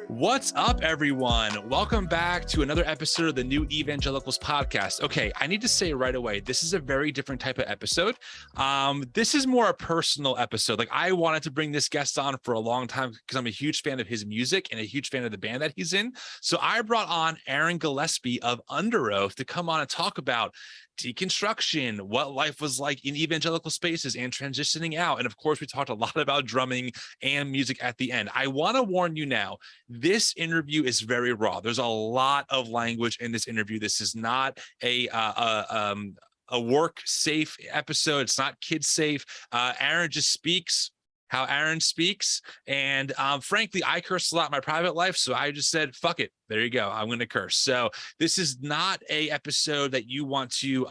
What's up, everyone? Welcome back to another episode of the new Evangelicals podcast. Okay, I need to say right away, this is a very different type of episode. This is more a personal episode. Like, I wanted to bring this guest on for a long time because I'm a huge fan of his music and a huge fan of the band that he's in. So I brought on Aaron Gillespie of Underoath to come on and talk about deconstruction, what life was like in evangelical spaces and transitioning out. And of course, we talked a lot about drumming and music at the end. I want to warn you now, this interview is very raw. There's a lot of language in this interview. This is not a work safe episode. It's not kid safe. Aaron just speaks how Aaron speaks. And frankly, I curse a lot in my private life. So I just said, fuck it. There you go. I'm going to curse. So this is not a episode that you want to,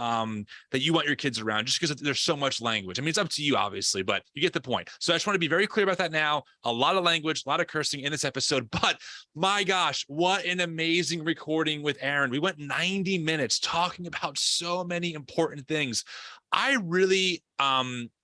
that you want your kids around just because there's so much language. I mean, it's up to you, obviously, but you get the point. So I just want to be very clear about that now. A lot of language, a lot of cursing in this episode, but my gosh, what an amazing recording with Aaron. We went 90 minutes talking about so many important things. I really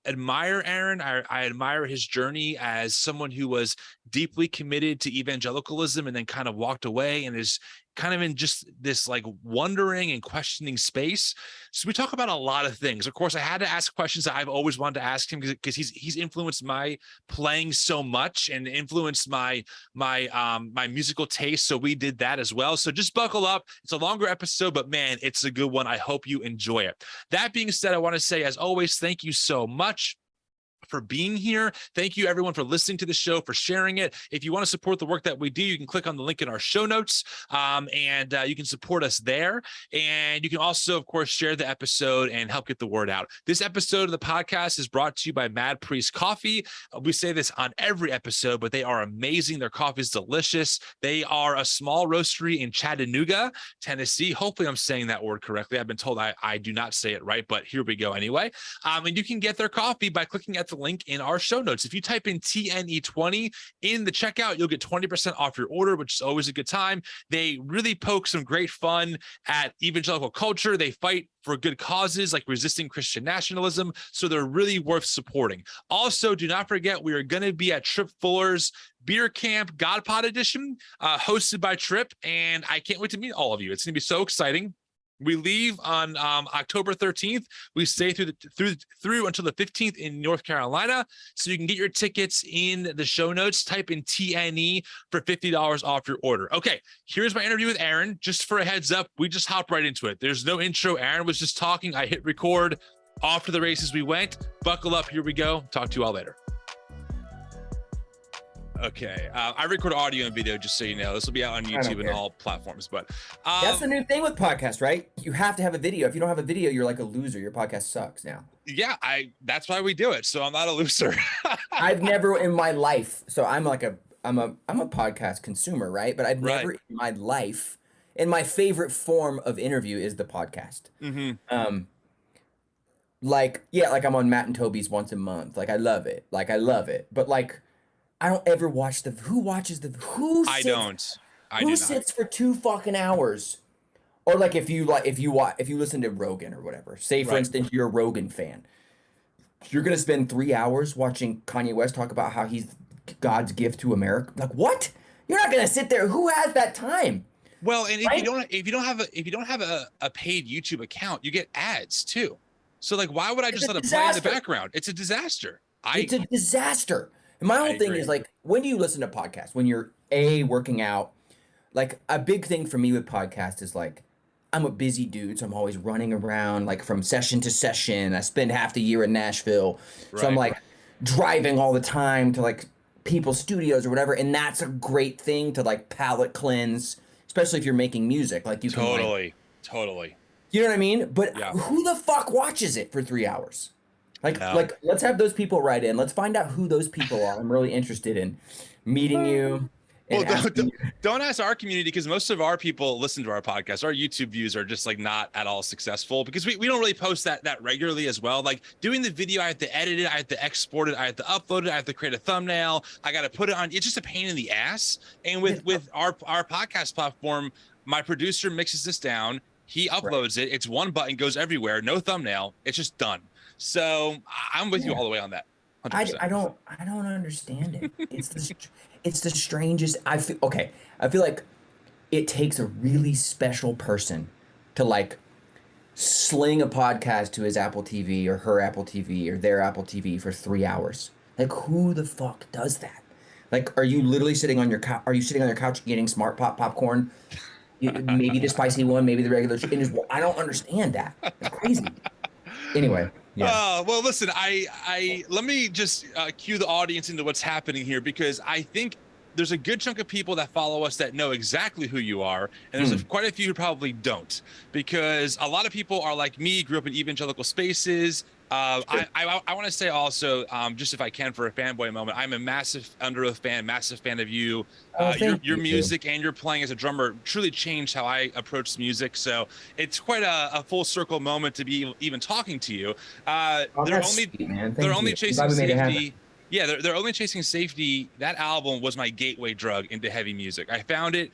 admire Aaron. I admire his journey as someone who was deeply committed to evangelicalism and then kind of walked away and is kind of in just this like wondering and questioning space. So we talk about a lot of things. Of course, I had to ask questions that I've always wanted to ask him because he's influenced my playing so much and influenced my musical taste. So we did that as well. So just buckle up. It's a longer episode, but man, it's a good one. I hope you enjoy it. That being said, I want to say, as always, thank you so much for being here. Thank you everyone for listening to the show, for sharing it. If you want to support the work that we do, you can click on the link in our show notes and you can support us there. And you can also, of course, share the episode and help get the word out. This episode of the podcast is brought to you by Mad Priest Coffee. We say this on every episode, but they are amazing. Their coffee is delicious. They are a small roastery in Chattanooga, Tennessee. Hopefully I'm saying that word correctly. I've been told I do not say it right, but here we go anyway. And you can get their coffee by clicking at the link in our show notes. If you type in TNE20 in the checkout, you'll get 20% off your order, which is always a good time. They really poke some great fun at evangelical culture. They fight for good causes like resisting Christian nationalism. So they're really worth supporting. Also, do not forget, we are going to be at Trip Fuller's Beer Camp God Pod Edition, hosted by Trip. And I can't wait to meet all of you. It's going to be so exciting. We leave on October 13th. We stay through until the 15th in North Carolina. So you can get your tickets in the show notes. Type in TNE for $50 off your order. Okay, here's my interview with Aaron. Just for a heads up, we just hop right into it. There's no intro. Aaron was just talking. I hit record. Off to the races we went. Buckle up. Here we go. Talk to you all later. Okay, I record audio and video, just so you know. This will be out on YouTube and all platforms, but that's the new thing with podcasts, right? You have to have a video. If you don't have a video, you're like a loser. Your podcast sucks now. Yeah, that's why we do it. So I'm not a loser. I've never in my life. So I'm a podcast consumer, right? But I've never in my life, and my favorite form of interview is the podcast. Mm-hmm. Like I'm on Matt and Toby's once a month. Like I love it. But like, I don't ever watch who sits for 2 fucking hours? Or like if you listen to Rogan or whatever, say for instance, you're a Rogan fan, you're going to spend 3 hours watching Kanye West talk about how he's God's gift to America. Like what? You're not going to sit there. Who has that time? Well, and if you don't have a paid YouTube account, you get ads too. So like, why would I just let it play in the background? It's a disaster. It's a disaster. And my whole thing is like, when do you listen to podcasts? When you're working out? Like a big thing for me with podcasts is like, I'm a busy dude, so I'm always running around like from session to session. I spend half the year in Nashville. So I'm like driving all the time to like people's studios or whatever. And that's a great thing to like palate cleanse, especially if you're making music. Like you can totally. You know what I mean? But who the fuck watches it for 3 hours? Like, let's have those people write in. Let's find out who those people are. I'm really interested in meeting you. Well, don't ask our community, because most of our people listen to our podcast. Our YouTube views are just like not at all successful because we don't really post that regularly as well. Like doing the video, I have to edit it, I have to export it, I have to upload it, I have to create a thumbnail, I got to put it on. It's just a pain in the ass. And with our podcast platform, my producer mixes this down, he uploads it. It's one button, goes everywhere, no thumbnail. It's just done. So I'm with you all the way on that. 100%. I don't understand it. it's the strangest. I feel like it takes a really special person to like sling a podcast to his Apple TV or her Apple TV or their Apple TV for 3 hours. Like, who the fuck does that? Like, are you literally sitting on your couch? Are you sitting on your couch eating Smart Pop popcorn? Maybe the spicy one, maybe the regular chicken. I don't understand that. It's crazy. Anyway. Yeah. Well, listen, I let me just cue the audience into what's happening here, because I think there's a good chunk of people that follow us that know exactly who you are, and there's quite a few who probably don't, because a lot of people are like me, grew up in evangelical spaces. Sure. I want to say also, just if I can, for a fanboy moment, I'm a massive Underoath fan, massive fan of you. Your music and your playing as a drummer truly changed how I approach music. So it's quite a full circle moment to be even talking to you. They're only chasing safety. Yeah, they're only chasing safety. That album was my gateway drug into heavy music. I found it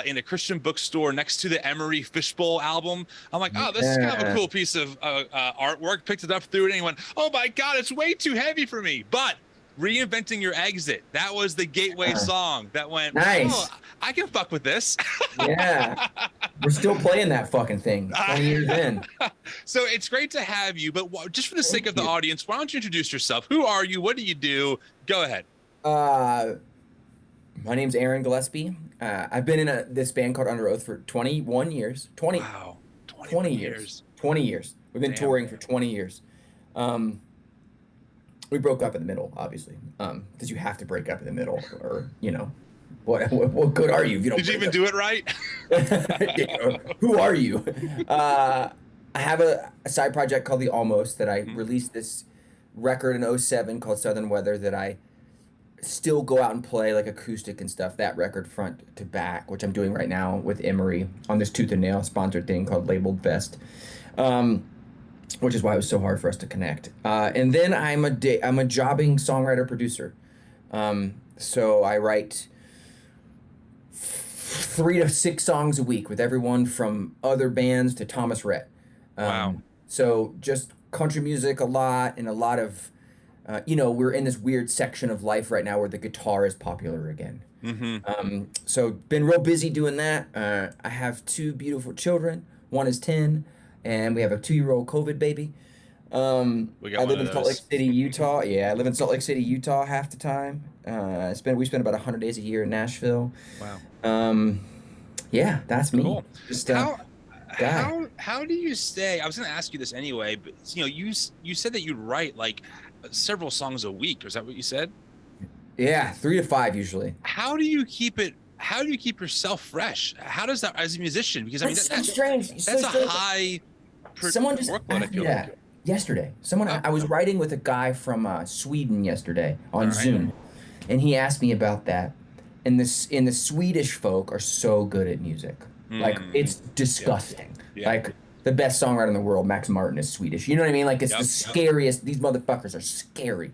in a Christian bookstore next to the Emery Fishbowl album. I'm like, oh, this is kind of a cool piece of artwork. Picked it up, threw it in, and went, oh my God, it's way too heavy for me. But Reinventing Your Exit, that was the gateway song that went, nice. Oh, I can fuck with this. Yeah. We're still playing that fucking thing 20 years in. So it's great to have you, but just for the sake of the audience, why don't you introduce yourself? Who are you? What do you do? Go ahead. My name's Aaron Gillespie. I've been in this band called Underoath for 21 years. 20. Wow. 20 years. 20 years. We've been touring for 20 years. We broke up in the middle, obviously, because you have to break up in the middle, or what good are you if you don't? Did you even do it right? Who are you? I have a side project called The Almost that I released this record in 2007 called Southern Weather that I still go out and play, like acoustic and stuff. That record front to back, which I'm doing right now with Emery on this Tooth and Nail sponsored thing called Labeled Fest. Which is why it was so hard for us to connect. And then I'm a jobbing songwriter producer. So I write 3 to 6 songs a week with everyone from other bands to Thomas Rhett. Wow. So just country music a lot, and a lot of, we're in this weird section of life right now where the guitar is popular again. Mm-hmm. So been real busy doing that. I have 2 beautiful children. One is 10. And we have a 2-year-old COVID baby. I live in Salt Lake City, Utah. Yeah, I live in Salt Lake City, Utah half the time. We spend about 100 days a year in Nashville. Wow. Yeah, that's me. Cool. Just how do you stay? I was going to ask you this anyway, but you said that you write like several songs a week. Is that what you said? Yeah, 3 to 5 usually. How do you keep yourself fresh? How does that, as a musician? Because I mean, that's strange. That's a high workload, I feel like. Yesterday, I was writing with a guy from Sweden yesterday on Zoom, and he asked me about that. And the Swedish folk are so good at music, like it's disgusting. Yeah. Like the best songwriter in the world, Max Martin, is Swedish. You know what I mean? Like it's the scariest. These motherfuckers are scary.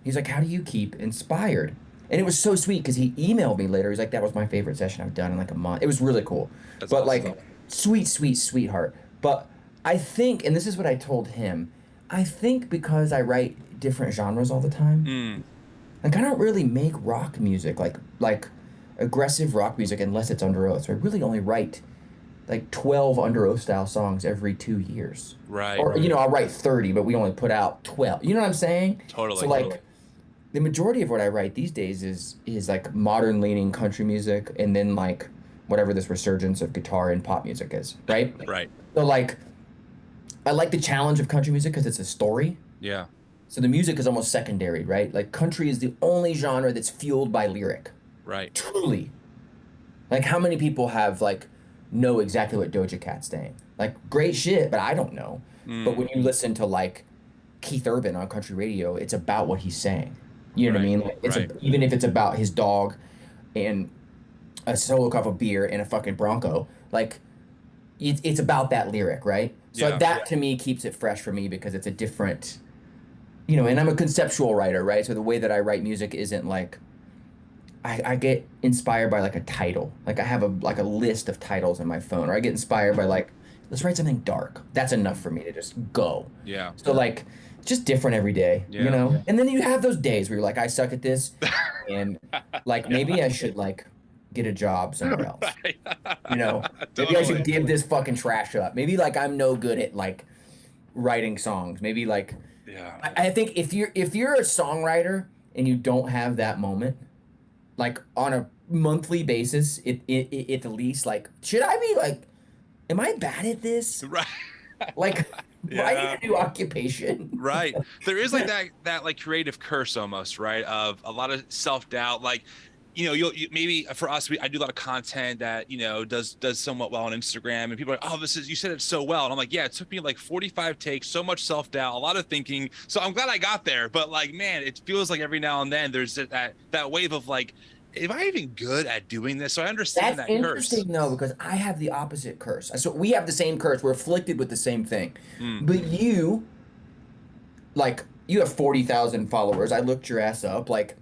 He's like, how do you keep inspired? And it was so sweet because he emailed me later. He's like, that was my favorite session I've done in like a month. It was really cool. That's awesome. Like, sweet, sweetheart. But I think, and this is what I told him, I think because I write different genres all the time, like I don't really make rock music, like aggressive rock music, unless it's Underoath. So I really only write like 12 Underoath style songs every 2 years. Right. Or, I'll write 30, but we only put out 12. You know what I'm saying? Totally. So like, the majority of what I write these days is like modern leaning country music, and then like whatever this resurgence of guitar and pop music is, right? Right. So like, I like the challenge of country music because it's a story. Yeah. So the music is almost secondary, right? Like country is the only genre that's fueled by lyric. Right. Truly. Like how many people know exactly what Doja Cat's saying? Like great shit, but I don't know. But when you listen to like Keith Urban on country radio, it's about what he's saying. You know what I mean? Like even if it's about his dog and a solo cup of beer and a fucking Bronco, like it's about that lyric, right? So that to me keeps it fresh for me because it's a different, and I'm a conceptual writer, right? So the way that I write music isn't like, I get inspired by like a title. Like I have a list of titles in my phone, or I get inspired by like, let's write something dark. That's enough for me to just go. Yeah. So like, just different every day, And then you have those days where you're like, I suck at this. and like maybe I should like get a job somewhere else. Right. You know, maybe I should Totally. give this fucking trash up. Maybe like I'm no good at like writing songs. Maybe like Yeah. I think if you're a songwriter and you don't have that moment, like on a monthly basis, it at the least, like, should I be like, am I bad at this? Right. Like, do I Yeah. need a new occupation? Right. There is like that like creative curse almost, right? Of a lot of self-doubt. Like, you maybe for us, I do a lot of content that, does somewhat well on Instagram, and people are like, oh, you said it so well. And I'm like, yeah, it took me like 45 takes, so much self-doubt, a lot of thinking. So I'm glad I got there. But like, man, it feels like every now and then there's that wave of like, am I even good at doing this? So I understand That's that curse. interesting though, because I have the opposite curse. So we have the same curse. We're afflicted with the same thing. Mm. But you have 40,000 followers. I looked your ass up. Like,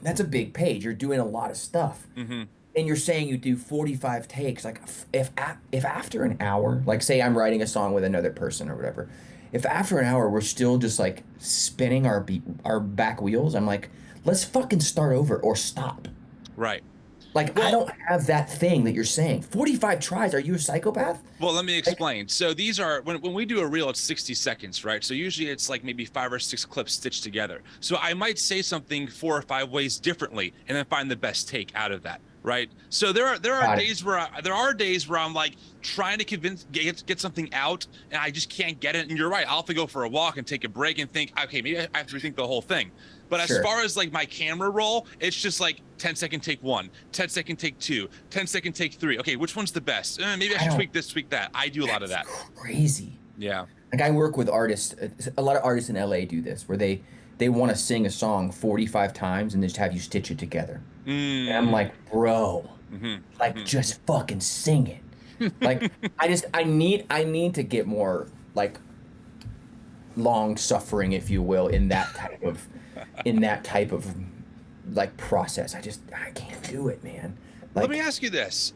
that's a big page. You're doing a lot of stuff. Mm-hmm. And you're saying you do 45 takes. Like, if after an hour, like say I'm writing a song with another person or whatever, if after an hour we're still just like spinning our back wheels, I'm like, let's fucking start over or stop. Right. Like, Well, I don't have that thing that you're saying. 45 tries. Are you a psychopath? Well, let me explain. So these are when we do a reel, it's 60 seconds, right? So usually it's like maybe 5 or 6 clips stitched together. So I might say something 4 or 5 ways differently and then find the best take out of that, right? So there are days where I'm like trying to get something out and I just can't get it. And you're right. I'll have to go for a walk and take a break and think, okay, maybe I have to rethink the whole thing. But Sure. as far as like my camera roll, it's just like 10-second take 1, 10-second take 2, 10-second take 3. Okay, which one's the best? Maybe I should tweak this, tweak that. I do a lot of that. Crazy. Yeah. Like, I work with artists. A lot of artists in LA do this, where they want to sing a song 45 times and just have you stitch it together. And I'm like, bro, like, just fucking sing it. Like, I need to get more like long suffering, if you will, in that type of like process. I can't do it, man. Like, Let me ask you this.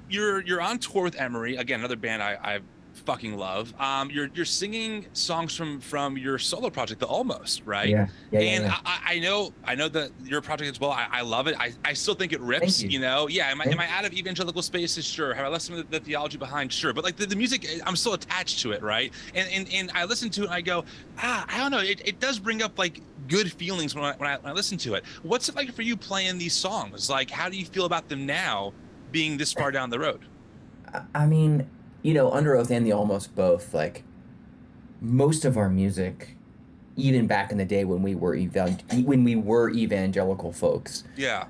You're on tour with Emery, again, another band I fucking love. You're singing songs from your solo project, The Almost, right? Yeah. And I know that your project as well. I love it. I still think it rips. Thank you. Yeah. Am I out of evangelical spaces? Sure. Have I left some of the theology behind? Sure. But like the music, I'm still attached to it, right? And I listen to it and I go, I don't know. It does bring up like good feelings when I listen to it. What's it like for you playing these songs? Like, how do you feel about them now, being this far down the road? I mean, Underoath and The Almost both, like, most of our music, even back in the day when we were evangelical folks, Yeah.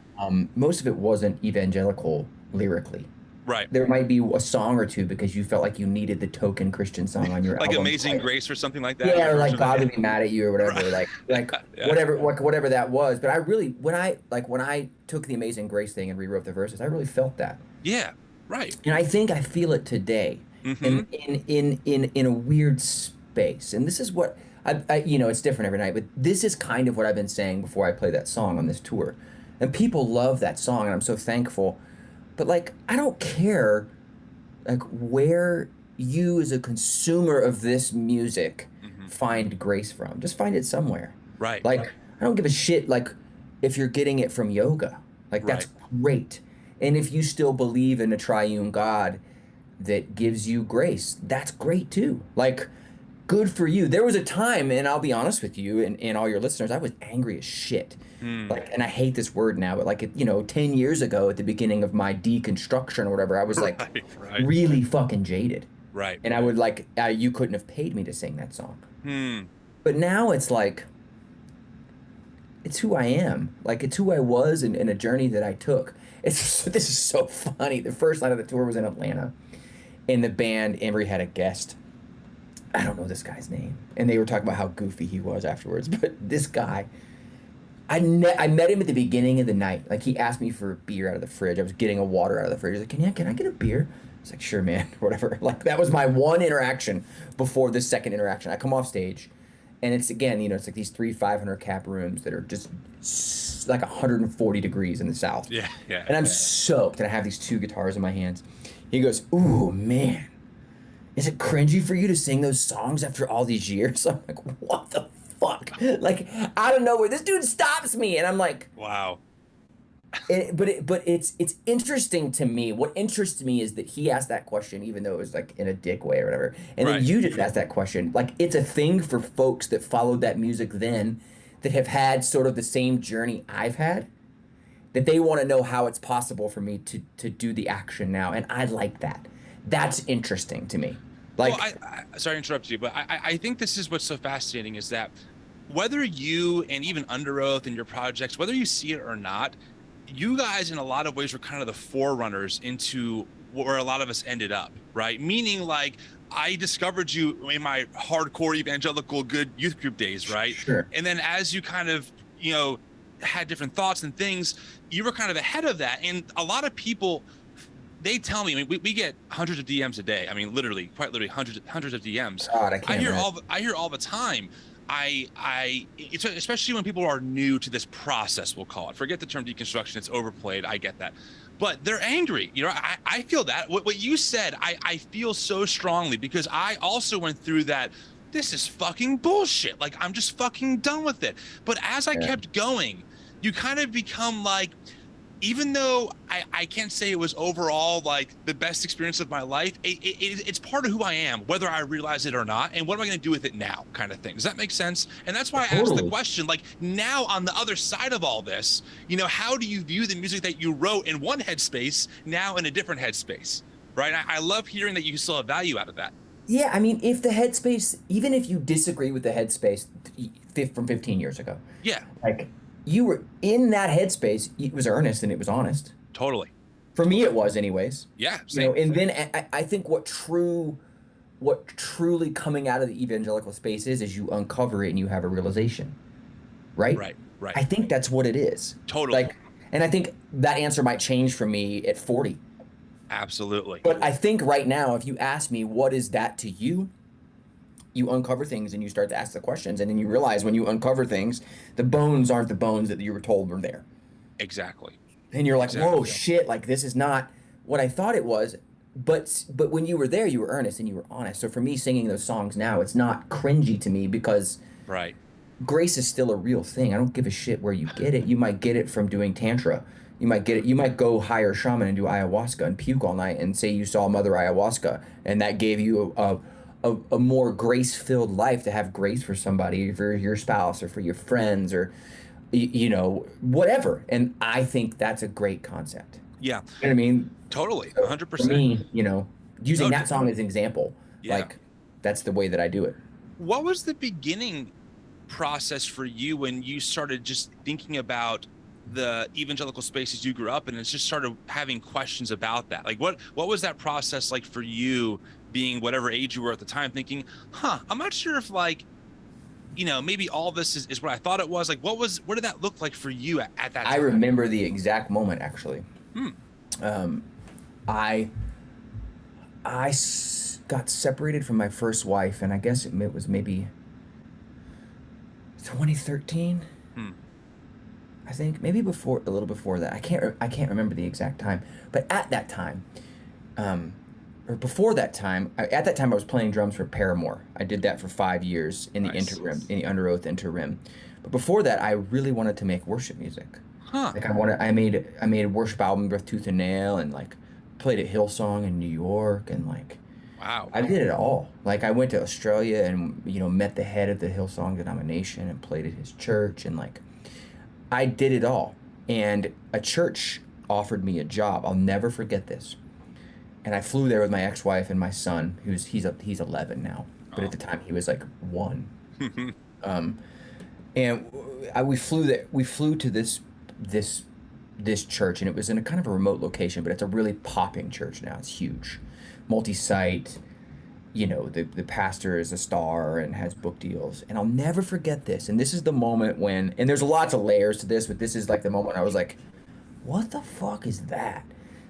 most of it wasn't evangelical lyrically. Right. There might be a song or two because you felt like you needed the token Christian song on your Like album. Amazing Grace or something like that. Yeah, or like God would be mad at you or whatever, Right. like Yeah. whatever that was. But I really, when I took the Amazing Grace thing and rewrote the verses, I really felt that. Yeah. Right. And I think I feel it today, in a weird space. And this is what it's different every night, but this is kind of what I've been saying before I play that song on this tour. And people love that song, and I'm so thankful. But like, I don't care like where you as a consumer of this music find grace from. Just find it somewhere. Right. Like, I don't give a shit like if you're getting it from yoga. Like, that's great. And if you still believe in a triune God that gives you grace, that's great too. Like, good for you. There was a time, and I'll be honest with you and all your listeners, I was angry as shit. Like, and I hate this word now, but like, 10 years ago at the beginning of my deconstruction or whatever, I was like really fucking jaded. Right. And I would like, you couldn't have paid me to sing that song. But now it's like, it's who I am. Like, it's who I was and a journey that I took. This is so funny. The first night of the tour was in Atlanta, and the band, Emery had a guest. I don't know this guy's name. And they were talking about how goofy he was afterwards. But this guy, I met him at the beginning of the night. Like, he asked me for a beer out of the fridge. I was getting a water out of the fridge. He's like, can I get a beer? I was like, sure, man, whatever. Like, that was my one interaction before the second interaction. I come off stage, and it's, again, it's like these 3 500 cap rooms that are just like 140 degrees in the south. Yeah. And I'm soaked, and I have these 2 guitars in my hands. He goes, ooh, man, is it cringy for you to sing those songs after all these years? I'm like, what the fuck? Like out of nowhere, this dude stops me, and I'm like, Wow. but it's interesting to me. What interests me is that he asked that question, even though it was like in a dick way or whatever. And then Right. you just asked that question. Like it's a thing for folks that followed that music then, that have had sort of the same journey I've had, that they want to know how it's possible for me to do the action now. And I like that. That's interesting to me. Like, well, sorry to interrupt you, but I think this is what's so fascinating is that whether you and even Underoath and your projects, whether you see it or not, you guys in a lot of ways were kind of the forerunners into where a lot of us ended up, right? Meaning like I discovered you in my hardcore evangelical good youth group days, right? Sure. And then as you kind of, had different thoughts and things, you were kind of ahead of that. And a lot of people, they tell me, I mean, we get hundreds of DMs a day. I mean, literally, quite literally hundreds of DMs. God, I hear all the time. Especially when people are new to this process, we'll call it. Forget the term deconstruction; it's overplayed. I get that, but they're angry. I feel that. What you said, I feel so strongly because I also went through that. This is fucking bullshit. Like I'm just fucking done with it. But as I kept going, you kind of become like, even though I can't say it was overall like the best experience of my life, it's part of who I am, whether I realize it or not. And what am I going to do with it now, kind of thing. Does that make sense? And that's why I asked the question, like now on the other side of all this, how do you view the music that you wrote in one headspace now in a different headspace, right? I love hearing that you still have value out of that. Yeah, I mean, if the headspace, even if you disagree with the headspace from 15 years ago, yeah, like you were in that headspace, it was earnest and it was honest. Totally. For me, it was, anyways. Yeah, same. And then I think what truly coming out of the evangelical space is you uncover it and you have a realization, right? Right. I think that's what it is. Totally. And I think that answer might change for me at 40. Absolutely. But I think right now, if you ask me, what is that to you? You uncover things and you start to ask the questions. And then you realize when you uncover things, the bones aren't the bones that you were told were there. Exactly. And you're like, whoa, shit, like this is not what I thought it was. But when you were there, you were earnest and you were honest. So for me, singing those songs now, it's not cringy to me because grace is still a real thing. I don't give a shit where you get it. You might get it from doing Tantra. You might get it. You might go hire a shaman and do ayahuasca and puke all night and say you saw Mother Ayahuasca and that gave you a more grace-filled life to have grace for somebody, for your spouse or for your friends or, whatever. And I think that's a great concept. Yeah. You know what I mean? Totally. 100%. For me, using that song as an example, like that's the way that I do it. What was the beginning process for you when you started just thinking about the evangelical spaces you grew up in and just started having questions about that? Like what was that process like for you, being whatever age you were at the time, thinking, I'm not sure if like, maybe all this is what I thought it was. Like what did that look like for you at that time? I remember the exact moment actually. I got separated from my first wife, and I guess it was maybe 2013. I think maybe a little before that. I can't remember the exact time, but at that time, or before that time, at that time I was playing drums for Paramore. I did that for 5 years in the interim, in the Underoath interim. But before that, I really wanted to make worship music. Like I made a worship album with Tooth and Nail, and like played at Hillsong in New York, and like wow, I did it all. Like I went to Australia and met the head of the Hillsong denomination and played at his church, and like I did it all. And a church offered me a job. I'll never forget this. And I flew there with my ex-wife and my son, he's 11 now, but at the time he was like 1. And we flew to this church, and it was in a kind of a remote location, but it's a really popping church now. It's huge, multi-site. The pastor is a star and has book deals. And I'll never forget this. And this is the moment when, and there's lots of layers to this, but this is like the moment I was like, what the fuck is that?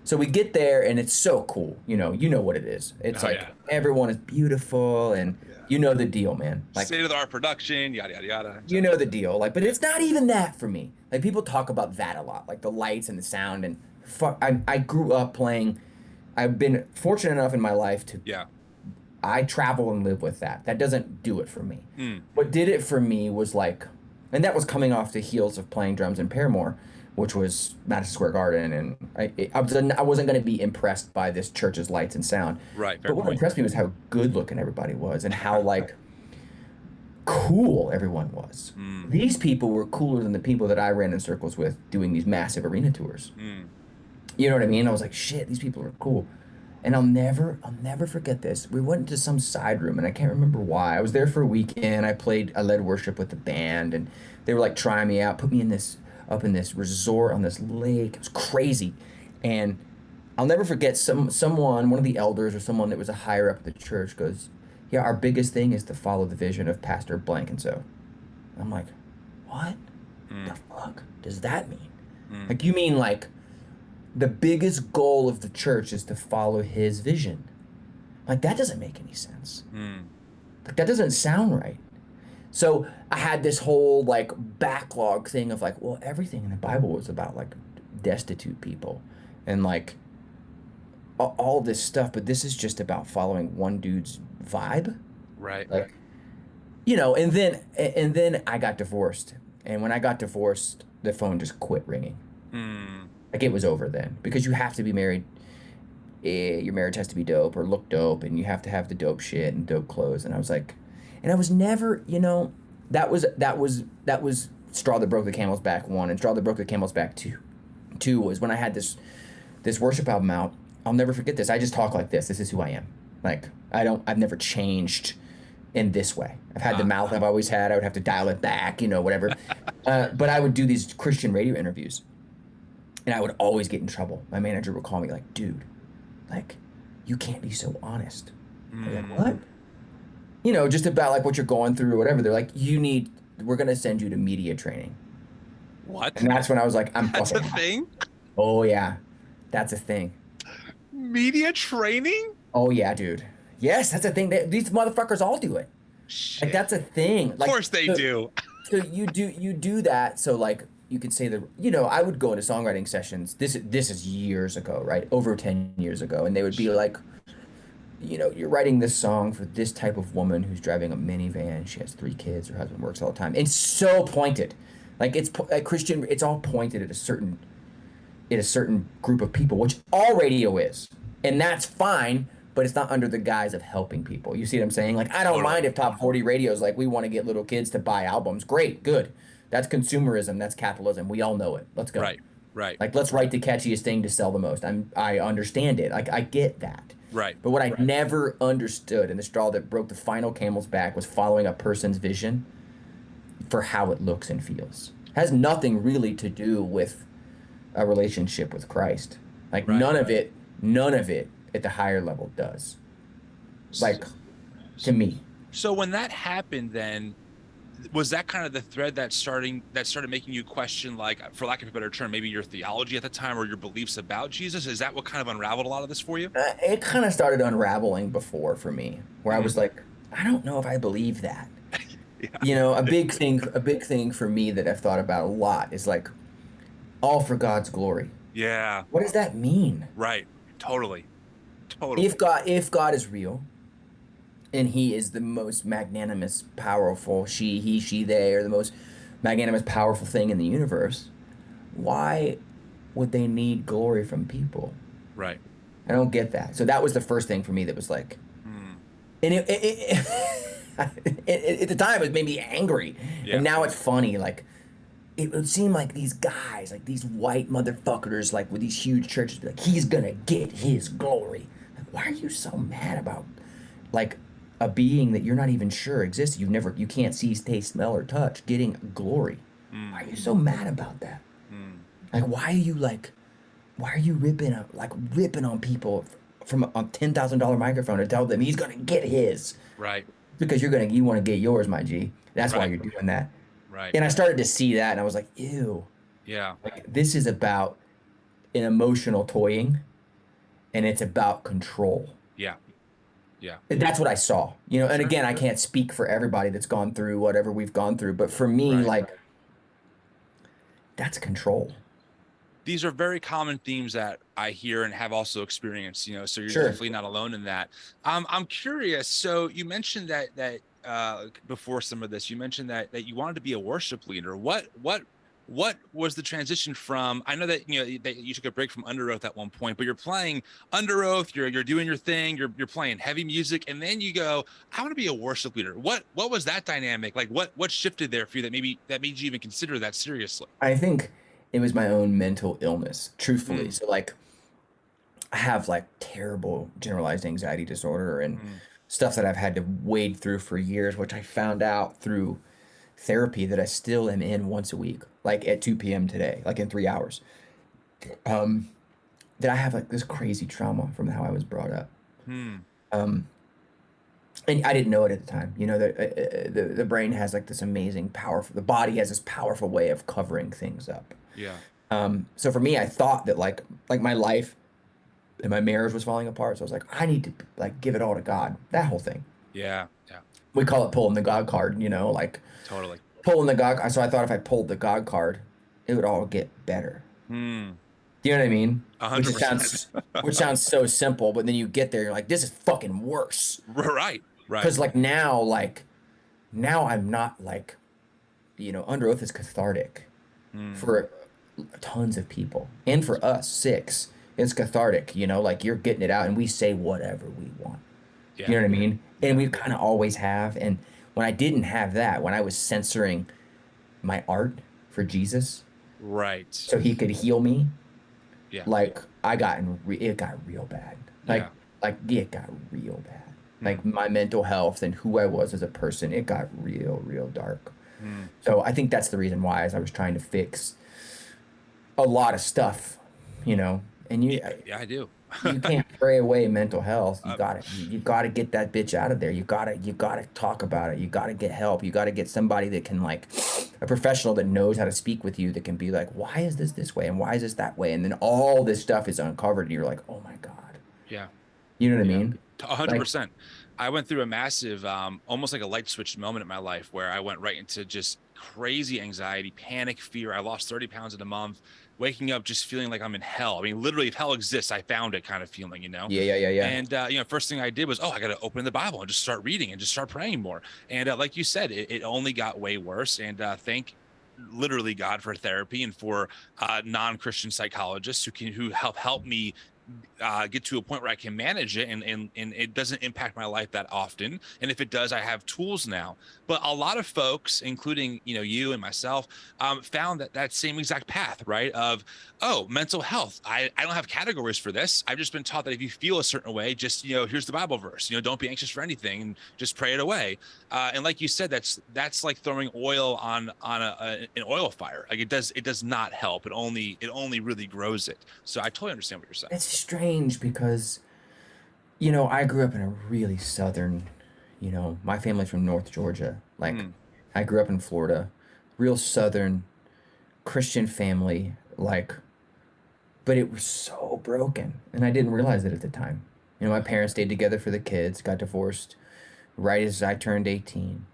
So we get there and it's so cool. You know what it is. It's everyone is beautiful and you know the deal, man. Like state-of-the-art production, yada, yada, yada. You know the deal. Like, but it's not even that for me. Like people talk about that a lot, like the lights and the sound, and I grew up playing. I've been fortunate enough in my life to I travel and live with that. That doesn't do it for me. Mm. What did it for me was like, and that was coming off the heels of playing drums in Paramore, which was Madison Square Garden, and I wasn't going to be impressed by this church's lights and sound. Right. But what impressed me was how good looking everybody was, and how like cool everyone was. These people were cooler than the people that I ran in circles with doing these massive arena tours. You know what I mean? I was like, shit, these people are cool. And I'll never forget this. We went into some side room, and I can't remember why. I was there for a weekend. I led worship with the band, and they were like trying me out, put me up in this resort on this lake. It was crazy. And I'll never forget one of the elders or someone that was a higher up at the church goes, yeah, our biggest thing is to follow the vision of Pastor blank and so. I'm like, what the fuck does that mean? Like, you mean like the biggest goal of the church is to follow his vision? Like, that doesn't make any sense. Like, that doesn't sound right. So I had this whole like backlog thing of like, well, everything in the Bible was about like destitute people and like all this stuff, but this is just about following one dude's vibe. Right. Like, you know, and then I got divorced. And when I got divorced, the phone just quit ringing. Like, it was over then, because you have to be married. Your marriage has to be dope or look dope, and you have to have the dope shit and dope clothes. And I was like, and I was never, you know, that was straw that broke the camel's back 1, and straw that broke the camel's back 2. 2 was when I had this worship album out. I'll never forget this. I just talk like this. This is who I am. Like, I've never changed in this way. I've had the mouth I've always had. I would have to dial it back, you know, whatever. But I would do these Christian radio interviews, and I would always get in trouble. My manager would call me like, dude, like, you can't be so honest. I'm like, what? You know, just about like what you're going through or whatever. They're like, we're going to send you to media training. What? And that's when I was like, That's a thing? Oh, yeah. That's a thing. Media training? Oh, yeah, dude. Yes, that's a thing. These motherfuckers all do it. Shit. Like, that's a thing. Like, of course they do. So you do that. So like, you could say I would go into songwriting sessions. This is years ago, right? Over 10 years ago. And they would be like, you know, you're writing this song for this type of woman who's driving a minivan. She has 3 kids. Her husband works all the time. It's so pointed. Like, it's like Christian. It's all pointed at a certain group of people, which all radio is, and that's fine. But it's not under the guise of helping people. You see what I'm saying? Like, I don't mind if top 40 radios like, we want to get little kids to buy albums. Great, good. That's consumerism. That's capitalism. We all know it. Let's go. Right. Like, let's write the catchiest thing to sell the most. I understand it. Like, I get that. Right. But what I never understood, and the straw that broke the final camel's back, was following a person's vision for how it looks and feels. It has nothing really to do with a relationship with Christ. Like, none of it at the higher level does. Like, to me. So when that happened, then was that kind of the thread that started making you question, like, for lack of a better term, maybe your theology at the time or your beliefs about Jesus? Is that what kind of unraveled a lot of this for you? It kind of started unraveling before for me, where I was like, I don't know if I believe that. Yeah. You know, a big thing for me that I've thought about a lot is like, all for God's glory. Yeah. What does that mean? Right. Totally. If God is real, and he is the most magnanimous, powerful, she, they are the most magnanimous, powerful thing in the universe, why would they need glory from people? Right. I don't get that. So that was the first thing for me that was like, and it at the time it made me angry. Yeah. And now it's funny. Like, it would seem like these guys, like these white motherfuckers, like with these huge churches, be like, he's gonna get his glory. Like, why are you so mad about, like, a being that you're not even sure exists? You can't see, taste, smell, or touch getting glory. Why are you so mad about that? Like, why are you ripping on people from a $10,000 microphone to tell them he's gonna get his? Right. Because you want to get yours, my G. That's why you're doing that. Right. And I started to see that, and I was like, ew. Yeah. Like, this is about an emotional toying, and it's about control. Yeah. Yeah. That's what I saw. You know, and again, I can't speak for everybody that's gone through whatever we've gone through, but for me, like, that's control. these are very common themes that I hear and have also experienced, so you're Sure. definitely not alone in that. I'm curious. So you mentioned that before some of this, you mentioned that you wanted to be a worship leader. What was the transition from? I know that that you took a break from Underoath at one point, but you're playing Underoath, you're doing your thing, you're playing heavy music, and then you go, I want to be a worship leader. What was that dynamic? Like what shifted there for you that made you even consider that seriously? I think it was my own mental illness, truthfully. Mm, So like I have like terrible generalized anxiety disorder and mm, stuff that I've had to wade through for years, which I found out through therapy that I still am in once a week, like at 2 p.m. today, like in 3 hours. Um, that I have like this crazy trauma from how I was brought up. mm. Um, and I didn't know it at the time. The brain has like this amazing powerful, the body has this powerful way of covering things up. Yeah. So for me, I thought that like my life and my marriage was falling apart. So I was like, I need to like give it all to God. That whole thing. Yeah. Yeah. We call it pulling the God card, like Totally. pulling the God. So I thought if I pulled the God card, it would all get better. Mm. Do you know what I mean? Which it 100%. sounds, which sounds so simple, but then you get there, you're like, this is fucking worse. Right. Right. Because now I'm not like, Underoath is cathartic Mm. for tons of people, and for us six, it's cathartic. Like you're getting it out, and we say whatever we want. Yeah. You know what I mean? And Yeah. we kind of always have. And when I didn't have that, when I was censoring my art for Jesus, Right. so he could heal me, Yeah. like it got real bad. Yeah. Like it got real bad. Mm. Like my mental health and who I was as a person, it got real dark. Mm. So I think that's the reason why, as I was trying to fix a lot of stuff, and Yeah, I do. you can't pray away mental health. You Uh, gotta get that bitch out of there. You gotta talk about it. You gotta get help. You gotta get somebody that can, like, a professional that knows how to speak with you, that can be like, why is this way and why is this that way? And then all this stuff is uncovered and you're like, oh my God. yeah. You know what I Yeah. mean? 100%. I went through a massive, almost like a light switch moment in my life where I went right into just crazy anxiety, panic, fear. I lost 30 pounds in a month, waking up just feeling like I'm in hell. I mean, literally, if hell exists, I found it kind of feeling. Yeah. And, first thing I did was, I got to open the Bible and just start reading and just start praying more. And like you said, it only got way worse. And thank literally God for therapy and for non-Christian psychologists who help me get to a point where I can manage it and it doesn't impact my life that often. And if it does, I have tools now. But a lot of folks, including, you and myself, found that same exact path, right? Of, mental health. I don't have categories for this. I've just been taught that if you feel a certain way, just, here's the Bible verse, don't be anxious for anything and just pray it away. And like you said, that's like throwing oil on an oil fire. Like it does not help. It only really grows it. So I totally understand what you're saying. It's strange because, I grew up in a really southern, my family's from North Georgia. Like, I grew up in Florida, real southern Christian family, like, but it was so broken. And I didn't realize it at the time. My parents stayed together for the kids, got divorced right as I turned 18.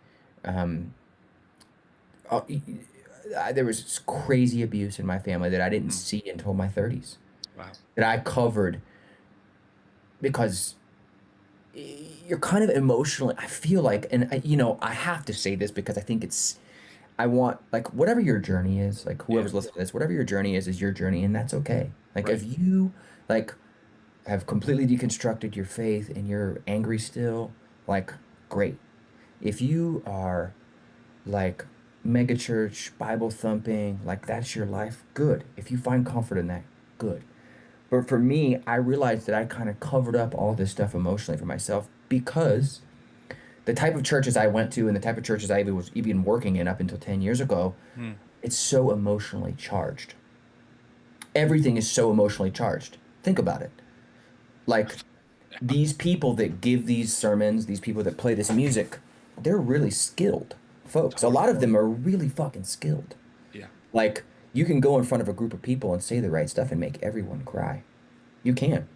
Uh, there was crazy abuse in my family that I didn't see until my 30s. Wow. That I covered because you're kind of emotionally, I feel like, and I have to say this because I think I want, like, whatever your journey is, like, whoever's listening to this, whatever your journey is your journey, and that's okay. Like, Right. if you, like, have completely deconstructed your faith and you're angry still, like, great. If you are, like, mega church, Bible thumping, like, that's your life, good. If you find comfort in that, good. But for me, I realized that I kind of covered up all this stuff emotionally for myself because the type of churches I went to and the type of churches I was even working in up until 10 years ago, it's so emotionally charged. Everything is so emotionally charged. Think about it. Like, these people that give these sermons, these people that play this music, they're really skilled folks. A lot of them are really fucking skilled. Yeah. Like, you can go in front of a group of people and say the right stuff and make everyone cry. You can.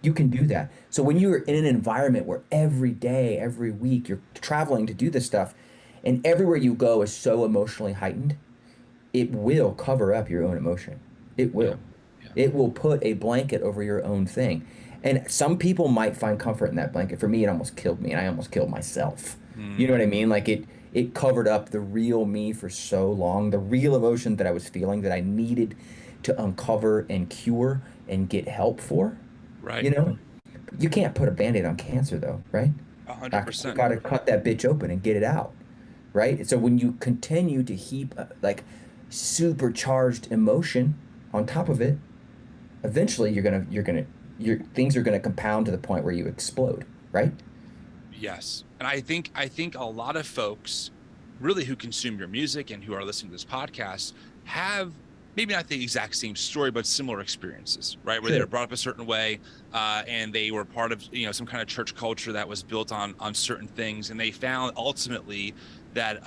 You can do that. So when you're in an environment where every day, every week, you're traveling to do this stuff, and everywhere you go is so emotionally heightened, it will cover up your own emotion. It will. Yeah. It will put a blanket over your own thing. And some people might find comfort in that blanket. For me, it almost killed me, and I almost killed myself. You know what I mean? Like it covered up the real me for so long, the real emotion that I was feeling that I needed to uncover and cure and get help for. Right. You know? You can't put a Band-Aid on cancer though, right? You 100%. got to cut that bitch open and get it out, right? So when you continue to heap like supercharged emotion on top of it, eventually your things are gonna compound to the point where you explode, right? Yes. And I think a lot of folks really who consume your music and who are listening to this podcast have maybe not the exact same story, but similar experiences, right? Where they were Sure. brought up a certain way, and they were part of, some kind of church culture that was built on certain things. And they found ultimately that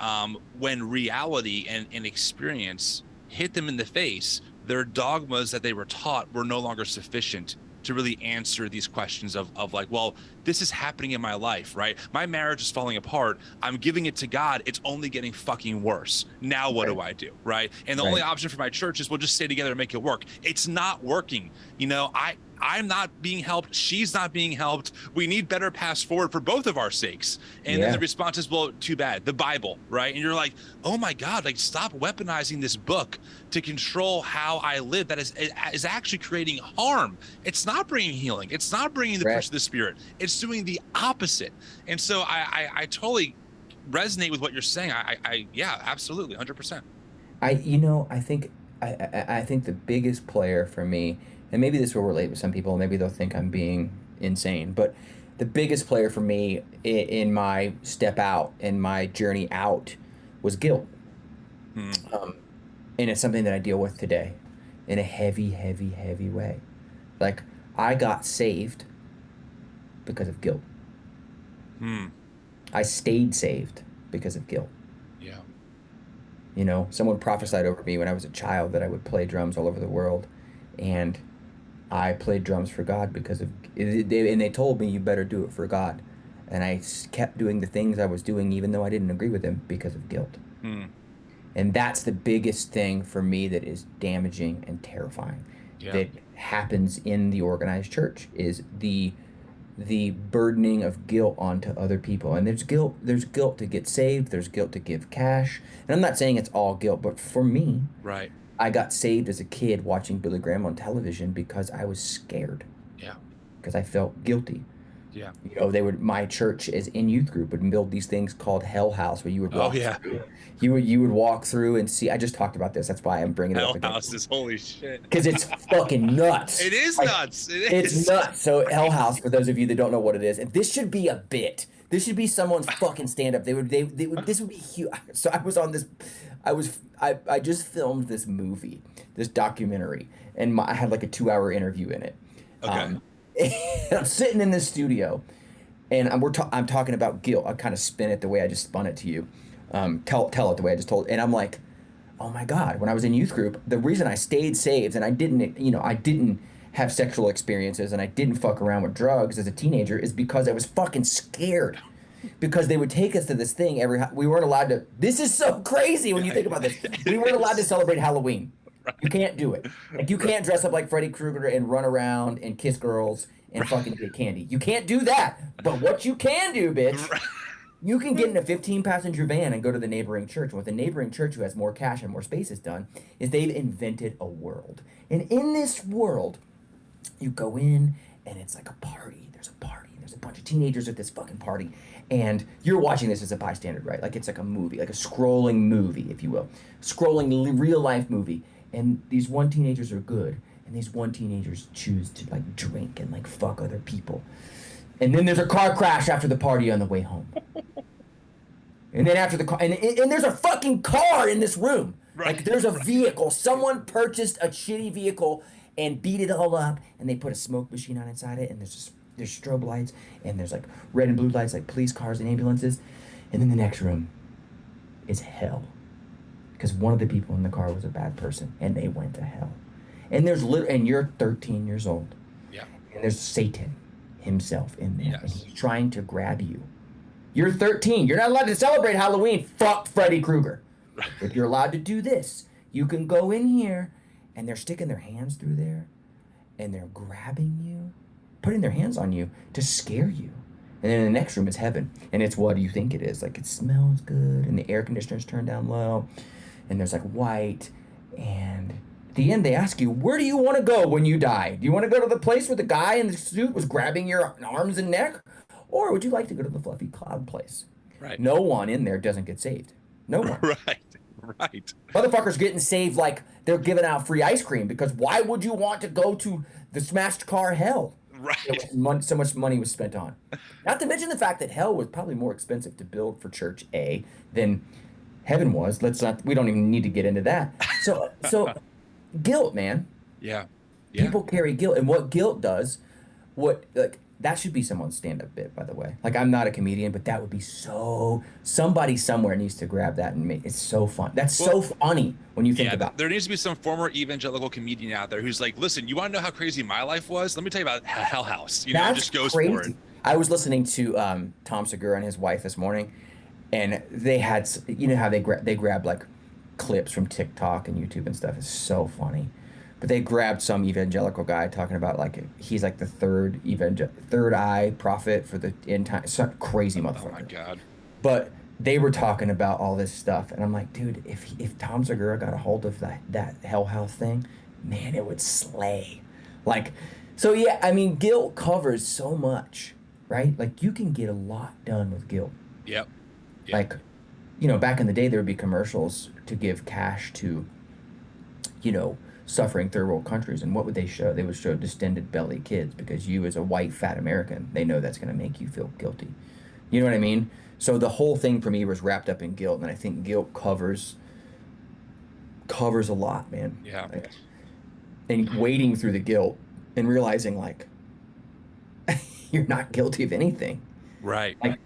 when reality and experience hit them in the face, their dogmas that they were taught were no longer sufficient to really answer these questions of like, well, this is happening in my life, right? My marriage is falling apart. I'm giving it to God. It's only getting fucking worse. Now what do I do, right? And the only Right. option for my church is we'll just stay together and make it work. It's not working. I'm not being helped. She's not being helped. We need better paths forward for both of our sakes. And then Yeah. the response is, well, too bad. The Bible, right? And you're like, oh my God, like stop weaponizing this book to control how I live. That is actually creating harm. It's not bringing healing. It's not bringing the fruits of the Spirit. It's doing the opposite. And so I totally resonate with what you're saying. Yeah, absolutely, 100%. I think the biggest player for me, and maybe this will relate with some people, maybe they'll think I'm being insane, but the biggest player for me in my step out, in my journey out, was guilt. Hmm. And it's something that I deal with today in a heavy, heavy, heavy way. Like, I got saved because of guilt. Hmm. I stayed saved because of guilt. Yeah. Someone prophesied over me when I was a child that I would play drums all over the world. And I played drums for God because and they told me you better do it for God. And I kept doing the things I was doing even though I didn't agree with them because of guilt. Hmm. And that's the biggest thing for me that is damaging and terrifying Yeah. that happens in the organized church is the burdening of guilt onto other people. And there's guilt to get saved, there's guilt to give cash. And I'm not saying it's all guilt, but for me, Right. I got saved as a kid watching Billy Graham on television because I was scared, Yeah. because I felt guilty. Yeah. My church is in youth group would build these things called Hell House where you would Oh walk yeah. through. You would walk through and see. I just talked about this. That's why I'm bringing it up Hell again. House is holy shit. Because it's fucking nuts. It is Like, nuts. It it's is. nuts. So Hell House, for those of you that don't know what it is, and this should be a bit. This should be someone's fucking stand up. They would this would be huge. So I was on this I just filmed this movie, this documentary, and I had like a 2-hour interview in it. Okay. And I'm sitting in this studio, and I'm talking about guilt. I kind of spin it the way I just spun it to you. Tell it the way I just told. And I'm like, oh my God, when I was in youth group, the reason I stayed saved and I didn't have sexual experiences and I didn't fuck around with drugs as a teenager is because I was fucking scared. Because they would take us to this thing we weren't allowed to. This is so crazy when you think about this. We weren't allowed to celebrate Halloween. You can't do it. Like, you can't dress up like Freddy Krueger and run around and kiss girls and fucking get candy. You can't do that. But what you can do, bitch, you can get in a 15-passenger van and go to the neighboring church. And what the neighboring church, who has more cash and more space, has done is they've invented a world. And in this world, you go in and it's like a party. There's a party. There's a bunch of teenagers at this fucking party. And you're watching this as a bystander, right? Like, it's like a movie, like a scrolling movie, if you will. Scrolling real-life movie. And these one teenagers are good. And these one teenagers choose to, like, drink and, like, fuck other people. And then there's a car crash after the party on the way home. And then after the car, and there's a fucking car in this room. Right. Like, there's a vehicle. Someone purchased a shitty vehicle and beat it all up, and they put a smoke machine on inside it, and there's strobe lights, and there's like red and blue lights, like police cars and ambulances. And then the next room is hell, because one of the people in the car was a bad person, and they went to hell. And and you're 13 years old. Yeah. And there's Satan himself in there, Yes. and he's trying to grab you. You're 13. You're not allowed to celebrate Halloween. Fuck Freddy Krueger. If you're allowed to do this, you can go in here and they're sticking their hands through there, and they're grabbing you, putting their hands on you to scare you. And then in the next room is heaven, and it's what do you think it is? Like, it smells good, and the air conditioner's turned down low, and there's like white, and at the end they ask you, where do you want to go when you die? Do you want to go to the place where the guy in the suit was grabbing your arms and neck? Or would you like to go to the fluffy cloud place? Right. No one in there doesn't get saved. No one. Right. Motherfuckers getting saved like they're giving out free ice cream, because why would you want to go to the smashed car hell? Right. So much money was spent on. Not to mention the fact that hell was probably more expensive to build for church A than heaven was. We don't even need to get into that. So guilt, man. Yeah. People carry guilt, and what guilt does, that should be someone's stand-up bit, by the way. Like, I'm not a comedian, but that would be somebody somewhere needs to grab that and make it's so fun. That's so funny when you think about it. There needs to be some former evangelical comedian out there who's like, listen, you want to know how crazy my life was? Let me tell you about Hell House. Just goes crazy. for it. I was listening to Tom Segura and his wife this morning, and they had, how they grab like clips from TikTok and YouTube and stuff. It's so funny. But they grabbed some evangelical guy talking about like he's like the third eye prophet for the end time. Some crazy motherfucker. Oh my God. But they were talking about all this stuff, and I'm like, dude, if Tom Segura got a hold of that Hell House thing, man, it would slay. Like, so yeah, I mean, guilt covers so much, right? Like, you can get a lot done with guilt. Yep. Like, back in the day, there would be commercials to give cash to, suffering third world countries, and what would they show? They would show distended belly kids, because you, as a white fat American, they know that's going to make you feel guilty. You know what I mean? So the whole thing for me was wrapped up in guilt, and I think guilt covers a lot, man. Yeah. And wading through the guilt and realizing like you're not guilty of anything. Right. Like,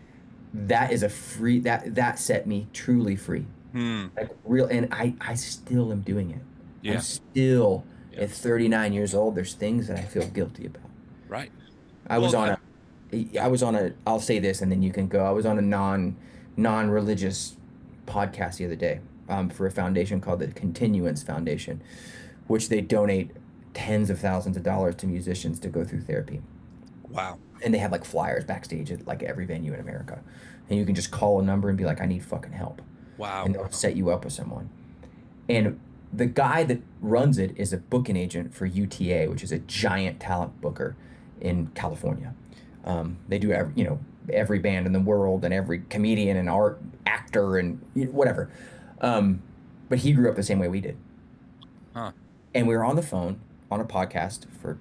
that is that set me truly free. Like, real, and I still am doing it. Yeah. I'm still at 39 years old. There's things that I feel guilty about. Right. I was on a, I'll say this and then you can go. I was on a non-religious podcast the other day for a foundation called the Continuance Foundation, which they donate tens of thousands of dollars to musicians to go through therapy. Wow. And they have like flyers backstage at like every venue in America. And you can just call a number and be like, I need fucking help. Wow. And they'll set you up with someone. And the guy that runs it is a booking agent for UTA, which is a giant talent booker in California. They do every band in the world and every comedian and art actor and whatever. But he grew up the same way we did. Huh. And we were on the phone on a podcast for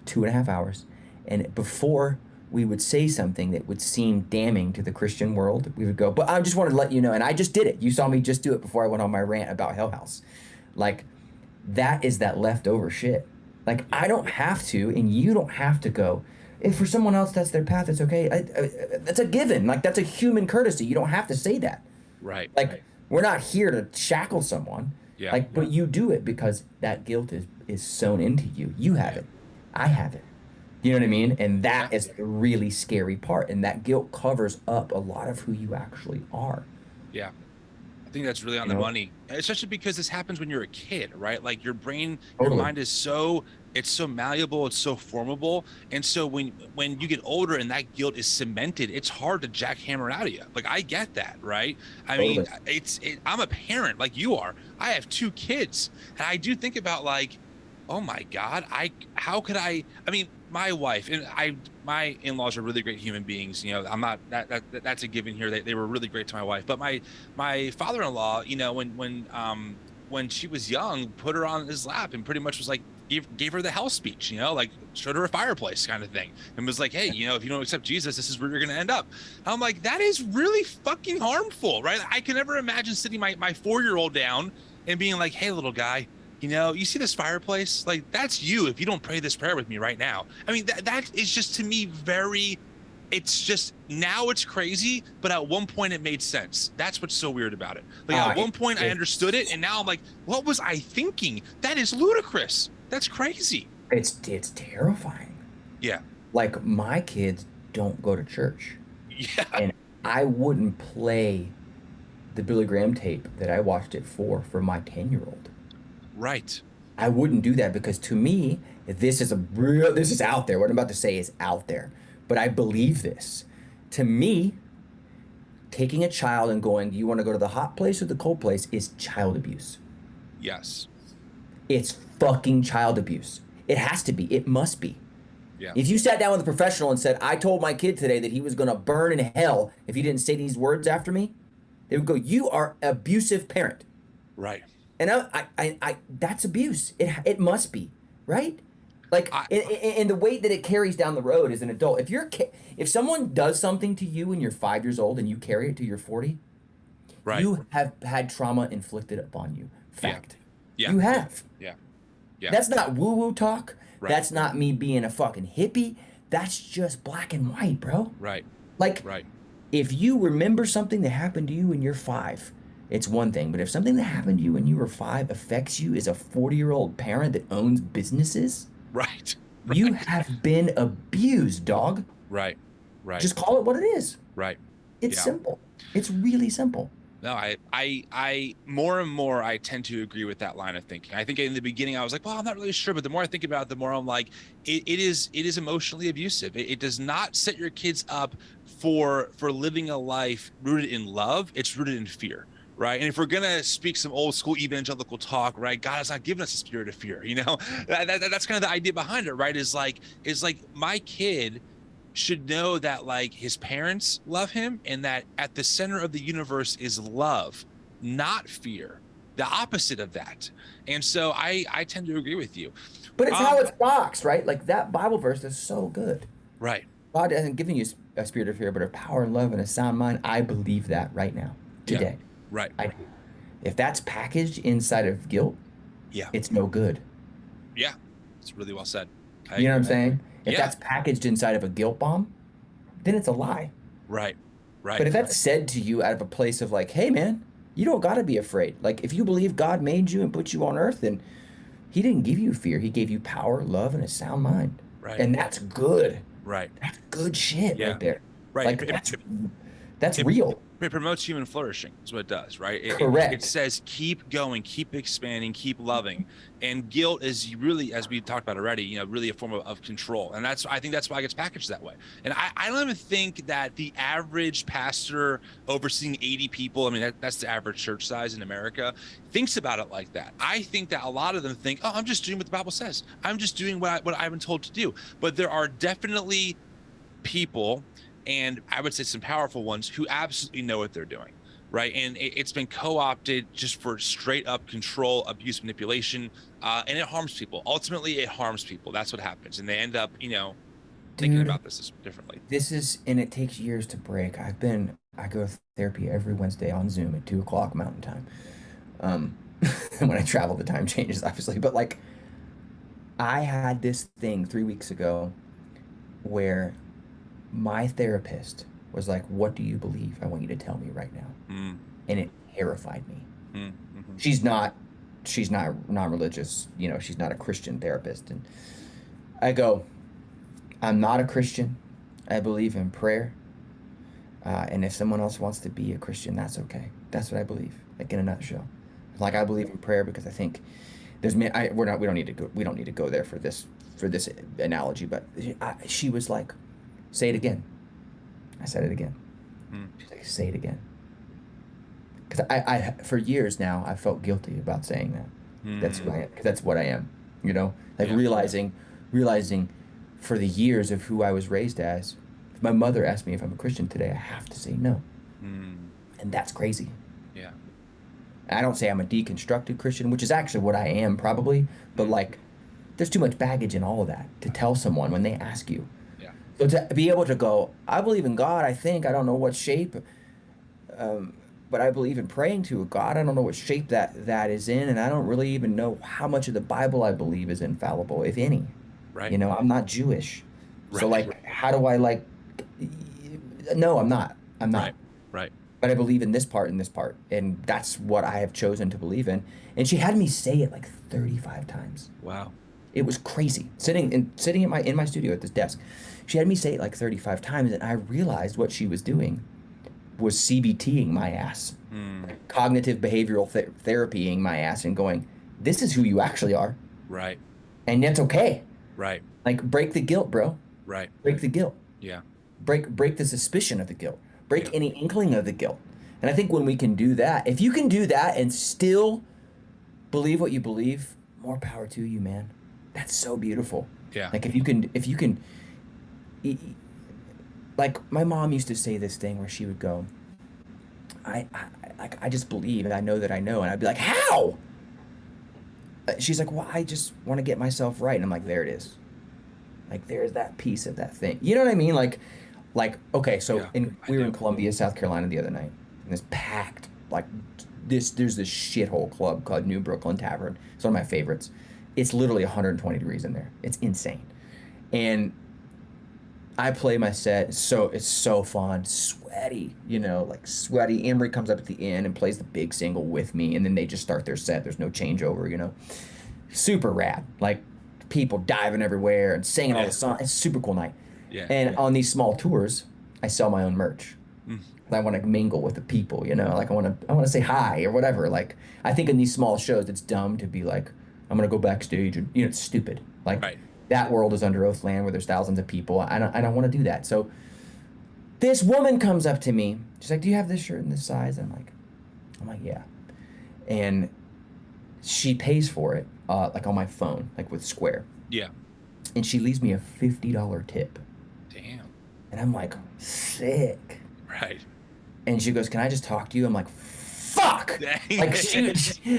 2.5 hours. And before we would say something that would seem damning to the Christian world, we would go, but I just wanted to let you know, and I just did it. You saw me just do it before I went on my rant about Hell House. Like, that is that leftover shit. Like, I don't have to, and you don't have to go. If for someone else that's their path, it's okay. That's a given. Like, that's a human courtesy. You don't have to say that. Right. Like, we're not here to shackle someone. Yeah. Like, but you do it because that guilt is sewn into you. You have it. I have it. You know what I mean? And that is the really scary part. And that guilt covers up a lot of who you actually are. Yeah. I think that's really on the money, especially because this happens when you're a kid, right? Like, your brain, your mind is so malleable, it's so formable. And so when you get older and that guilt is cemented, it's hard to jackhammer out of you. Like, I get that, right? I mean, I'm a parent like you are. I have 2 kids, and I do think about like, oh my God, how could I mean, my wife and my in-laws are really great human beings. I'm not that's a given here. They were really great to my wife, but my father-in-law, when she was young, put her on his lap and pretty much was like, gave her the hell speech, like showed her a fireplace kind of thing, and was like, hey, if you don't accept Jesus, this is where you're going to end up. I'm like, that is really fucking harmful, right? I can never imagine sitting my 4-year-old down and being like, hey, little guy, you see this fireplace? Like, that's you if you don't pray this prayer with me right now. I mean, that is just, to me, it's just, now it's crazy, but at one point it made sense. That's what's so weird about it. Like, at one point I understood it, and now I'm like, what was I thinking? That is ludicrous. That's crazy. It's terrifying. Yeah. Like, my kids don't go to church. Yeah. And I wouldn't play the Billy Graham tape that I watched it for my 10-year-old. Right. I wouldn't do that because to me, this is out there. What I'm about to say is out there, but I believe this. To me, taking a child and going, do you want to go to the hot place or the cold place is child abuse. Yes. It's fucking child abuse. It has to be. It must be. Yeah. If you sat down with a professional and said, I told my kid today that he was going to burn in hell if he didn't say these words after me, they would go, you are an abusive parent. Right. And I that's abuse. It must be, right? Like, in the way that it carries down the road as an adult. If someone does something to you when you're 5 years old and you carry it to you're 40, right. You have had trauma inflicted upon you. Fact. Yeah. You have. Yeah. Yeah. That's not woo-woo talk. Right. That's not me being a fucking hippie. That's just black and white, bro. Right. Like, right. If you remember something that happened to you when you're 5, it's one thing. But if something that happened to you when you were 5 affects you as a 40-year-old parent that owns businesses, right. You have been abused, dog. Right. Just call it what it is. Right. It's simple. It's really simple. No, I more and more I tend to agree with that line of thinking. I think in the beginning I was like, well, I'm not really sure, but the more I think about it, the more I'm like, it is emotionally abusive. It does not set your kids up for living a life rooted in love. It's rooted in fear. Right. And if we're going to speak some old school evangelical talk, right, God has not given us a spirit of fear. That's kind of the idea behind it. Right. Is like my kid should know that like his parents love him and that at the center of the universe is love, not fear, the opposite of that. And so I tend to agree with you. But it's how it's boxed, right? Like that Bible verse is so good. Right. God hasn't given you a spirit of fear, but of power and love and a sound mind. I believe that right now, today. Yeah. Right. If that's packaged inside of guilt, it's no good. Yeah. It's really well said. You know what I'm saying? If that's packaged inside of a guilt bomb, then it's a lie. Right. But if that's said to you out of a place of like, hey, man, you don't got to be afraid. Like, if you believe God made you and put you on earth, then he didn't give you fear. He gave you power, love, and a sound mind. Right. And that's good. Right. That's good shit right there. Right. Like, that's real. It promotes human flourishing is what it does, right? Correct. It says keep going, keep expanding, keep loving. And guilt is really, as we talked about already, really a form of control. And I think that's why it gets packaged that way. And I don't even think that the average pastor overseeing 80 people, I mean, that's the average church size in America, thinks about it like that. I think that a lot of them think, oh, I'm just doing what the Bible says. I'm just doing what I've been told to do. But there are definitely people, and I would say some powerful ones, who absolutely know what they're doing, right? And it's been co-opted just for straight up control, abuse, manipulation, and it harms people. Ultimately, it harms people. That's what happens. And they end up, thinking about this differently. And it takes years to break. I go to therapy every Wednesday on Zoom at 2:00 Mountain Time. When I travel, the time changes, obviously. But like, I had this thing 3 weeks ago where my therapist was like, what do you believe? I want you to tell me right now. And it terrified me. Mm-hmm. She's not non-religious, she's not a Christian therapist. And I go, I'm not a Christian. I believe in prayer. And if someone else wants to be a Christian, that's okay. That's what I believe, like in a nutshell. Like, I believe in prayer because I think we don't need to go there for this analogy, but she was like, say it again. I said it again. She's like, say it again. Because I for years now, I felt guilty about saying that. That's who I am. Because that's what I am. Realizing for the years of who I was raised as, if my mother asked me if I'm a Christian today, I have to say no. And that's crazy. Yeah. I don't say I'm a deconstructed Christian, which is actually what I am probably, but like, there's too much baggage in all of that to tell someone when they ask you. So to be able to go, I believe in God, I don't know what shape, but I believe in praying to a God. I don't know what shape that is in, and I don't really even know how much of the Bible I believe is infallible, if any. Right. I'm not Jewish. Right. So like, how do I like, no, I'm not. Right. But I believe in this part and this part, and that's what I have chosen to believe in. And she had me say it like 35 times. Wow. It was crazy. Sitting in my studio at this desk. She had me say it like 35 times, and I realized what she was doing was CBTing my ass. Cognitive behavioral therapying my ass and going, this is who you actually are. Right. And that's okay. Right. Like, break the guilt, bro. Right. Break the guilt. Yeah. Break the suspicion of the guilt. Break Yeah. any inkling of the guilt. And I think when we can do that, if you can do that and still believe what you believe, more power to you, man. That's so beautiful. Yeah. Like, if you can, like, my mom used to say this thing where she would go, like, I just believe and I know that I know. And I'd be like, how? She's like, well, I just want to get myself right. And I'm like, there it is. Like, there's that piece of that thing. You know what I mean? Like, okay, so Yeah, we were in Columbia, South Carolina the other night, and it's packed. Like, there's this shithole club called New Brooklyn Tavern. It's one of my favorites. It's literally 120 degrees in there. It's insane. And I play my set. It's so fun, sweaty, like sweaty. Emery comes up at the end and plays the big single with me, and then they just start their set. There's no changeover, super rad. Like, people diving everywhere and singing all the songs. It's a super cool night. Yeah. And on these small tours, I sell my own merch. Mm. I want to mingle with the people, like I want to say hi or whatever. Like, I think in these small shows, it's dumb to be like, I'm going to go backstage and, it's stupid. Like, Right. That world is Underoath land where there's thousands of people. I don't want to do that. So this woman comes up to me. She's like, do you have this shirt in this size? And I'm like, yeah. And she pays for it, like on my phone, like with Square. Yeah. And she leaves me a $50 tip. Damn. And I'm like, sick. Right. And she goes, can I just talk to you? I'm like, fuck. Dang. Like,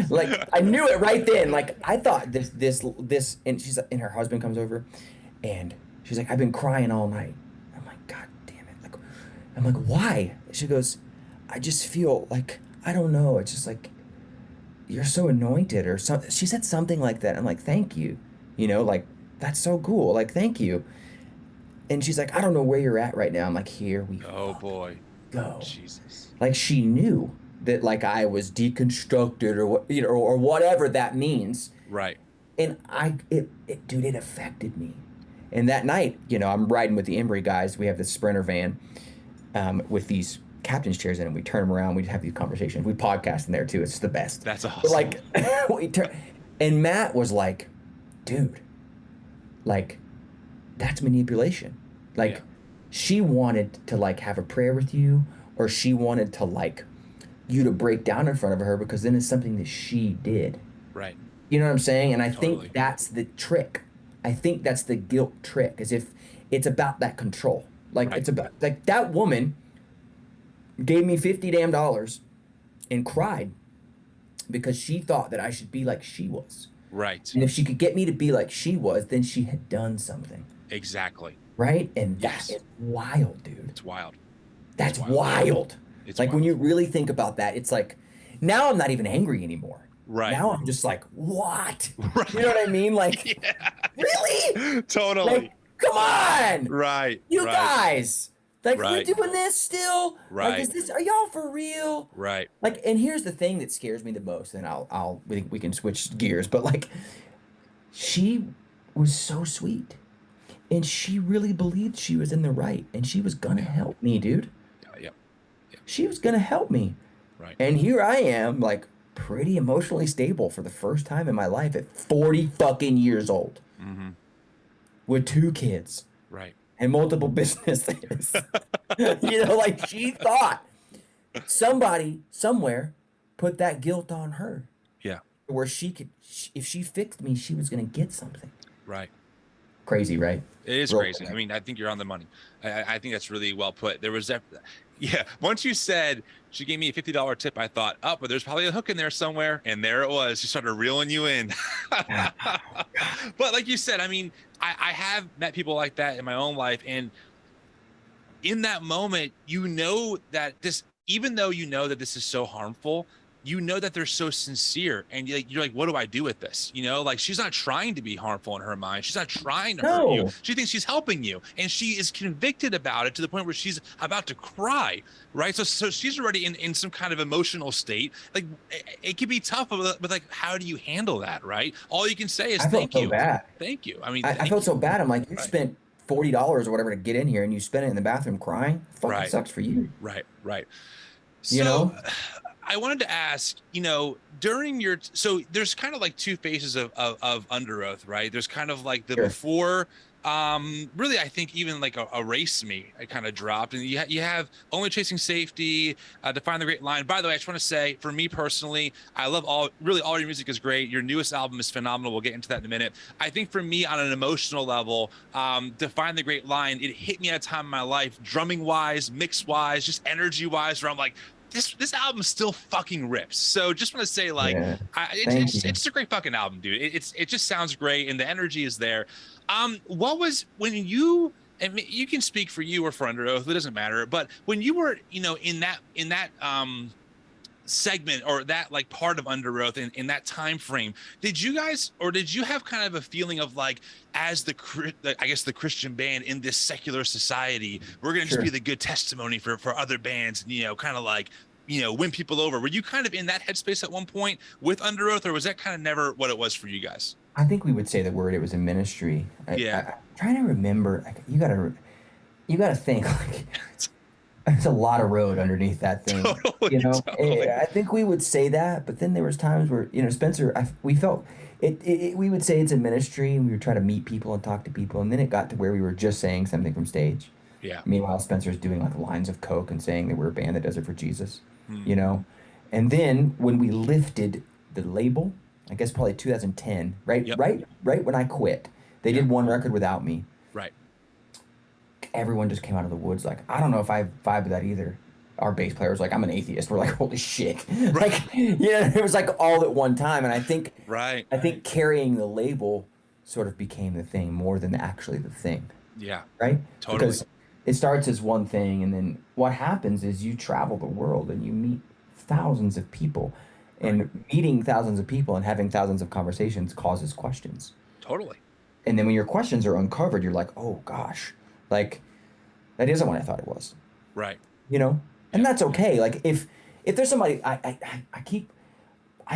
like, I knew it right then. Like, I thought this, and her husband comes over and she's like, I've been crying all night. I'm like, God damn it. Like, I'm like, why? She goes, I just feel like, I don't know. It's just like, you're so anointed or something. She said something like that. I'm like, thank you. Like, that's so cool. Like, thank you. And she's like, I don't know where you're at right now. I'm like, here we boy. go. Jesus. Like, she knew that, like, I was deconstructed or what, or whatever that means. Right. And dude, it affected me. And that night, I'm riding with the Embry guys. We have this Sprinter van with these captain's chairs in it. We turn them around. We have these conversations. We podcast in there too. It's the best. That's awesome. But, like, and Matt was like, dude, like, that's manipulation. Like, she wanted to, like, have a prayer with you, or she wanted to, like, you to break down in front of her, because then it's something that she did. Right. You know what I'm saying? And I Totally. think that's the trick. I think that's the guilt trick, is if it's about that control. Like, It's about, like, that woman gave me $50 damn and cried because she thought that I should be like she was. Right. And if she could get me to be like she was, then she had done something. Exactly. Right? And Yes. that is wild, dude. It's wild. That's wild. It's like, wild. when you really think about that, it's like, now I'm not even angry anymore. Right. Now I'm just like, what? Right. You know what I mean? Like, really? Totally. Like, come on. Right. You right. guys. Like, Right. we're doing this still? Right. Like, are y'all for real? Right. Like, and here's the thing that scares me the most, and we can switch gears, but, like, she was so sweet, and she really believed she was in the right, and she was gonna help me, dude. Yep. She was gonna help me. Right. And here I am, like, pretty emotionally stable for the first time in my life at 40 fucking years old. Mm-hmm. With 2 kids. Right. And multiple businesses. Like, she thought somebody somewhere put that guilt on her. Yeah. Where she could, if she fixed me, she was going to get something. Right. Crazy, right? It is Real crazy. quick. I mean, I think you're on the money. I think that's really well put. There was that. Yeah. Once you said she gave me a $50 tip, I thought, oh, but there's probably a hook in there somewhere. And there it was. She started reeling you in. But like you said, I mean, I have met people like that in my own life. And in that moment, that this, even though you know that this is so harmful, you know that they're so sincere, and you're like, what do I do with this? Like, she's not trying to be harmful in her mind. She's not trying to hurt you. She thinks she's helping you, and she is convicted about it to the point where she's about to cry, right? So she's already in some kind of emotional state. Like, it can be tough, but like, how do you handle that, right? All you can say is thank you. Bad. Thank you. I mean, I felt so bad. I'm like, you spent $40 or whatever to get in here, and you spent it in the bathroom crying. Fucking sucks for you. Right. You know? I wanted to ask, during so there's kind of like two phases of Underoath, right? There's kind of like the Sure. before, really, I think even like a race me, I kind of dropped, and you have Only Chasing Safety, Define the Great Line. By the way, I just want to say, for me personally, I love all your music is great. Your newest album is phenomenal. We'll get into that in a minute. I think for me, on an emotional level, Define the Great Line, it hit me at a time in my life, drumming wise, mix wise, just energy wise, where I'm like, this album still fucking rips. So just want to say, like, Yeah. it's just a great fucking album, dude. It just sounds great, and the energy is there. What was when you, and you can speak for you or for Underoath, it doesn't matter. But when you were, in that segment, or that like part of Underoath in that time frame, did you have kind of a feeling of like, as I guess the Christian band in this secular society, we're gonna just be the good testimony for other bands, and kind of like, win people over? Were you kind of in that headspace at one point with Underoath, or was that kind of never what it was for you guys? I think we would say the word, it was a ministry. I'm trying to remember. Like, you gotta think, like, there's a lot of road underneath that thing. Totally. I think we would say that, but then there was times where, Spencer, we felt we would say it's a ministry, and we would try to meet people and talk to people, and then it got to where we were just saying something from stage. Yeah. Meanwhile, Spencer's doing like lines of coke and saying that we're a band that does it for Jesus. And then when we lifted the label, I guess probably 2010, right? Yep. Right when I quit, they did one record without me. Right. Everyone just came out of the woods like, I don't know if I vibe with that either. Our bass player was like, I'm an atheist. We're like, holy shit. Right. Like, it was like all at one time. And I think carrying the label sort of became the thing more than actually the thing. Yeah. Right? Totally. Because it starts as one thing, and then what happens is you travel the world and you meet thousands of people, and meeting thousands of people and having thousands of conversations causes questions. Totally. And then when your questions are uncovered, you're like, oh gosh, like, that isn't what I thought it was. Right. And that's okay. Like, if there's somebody, I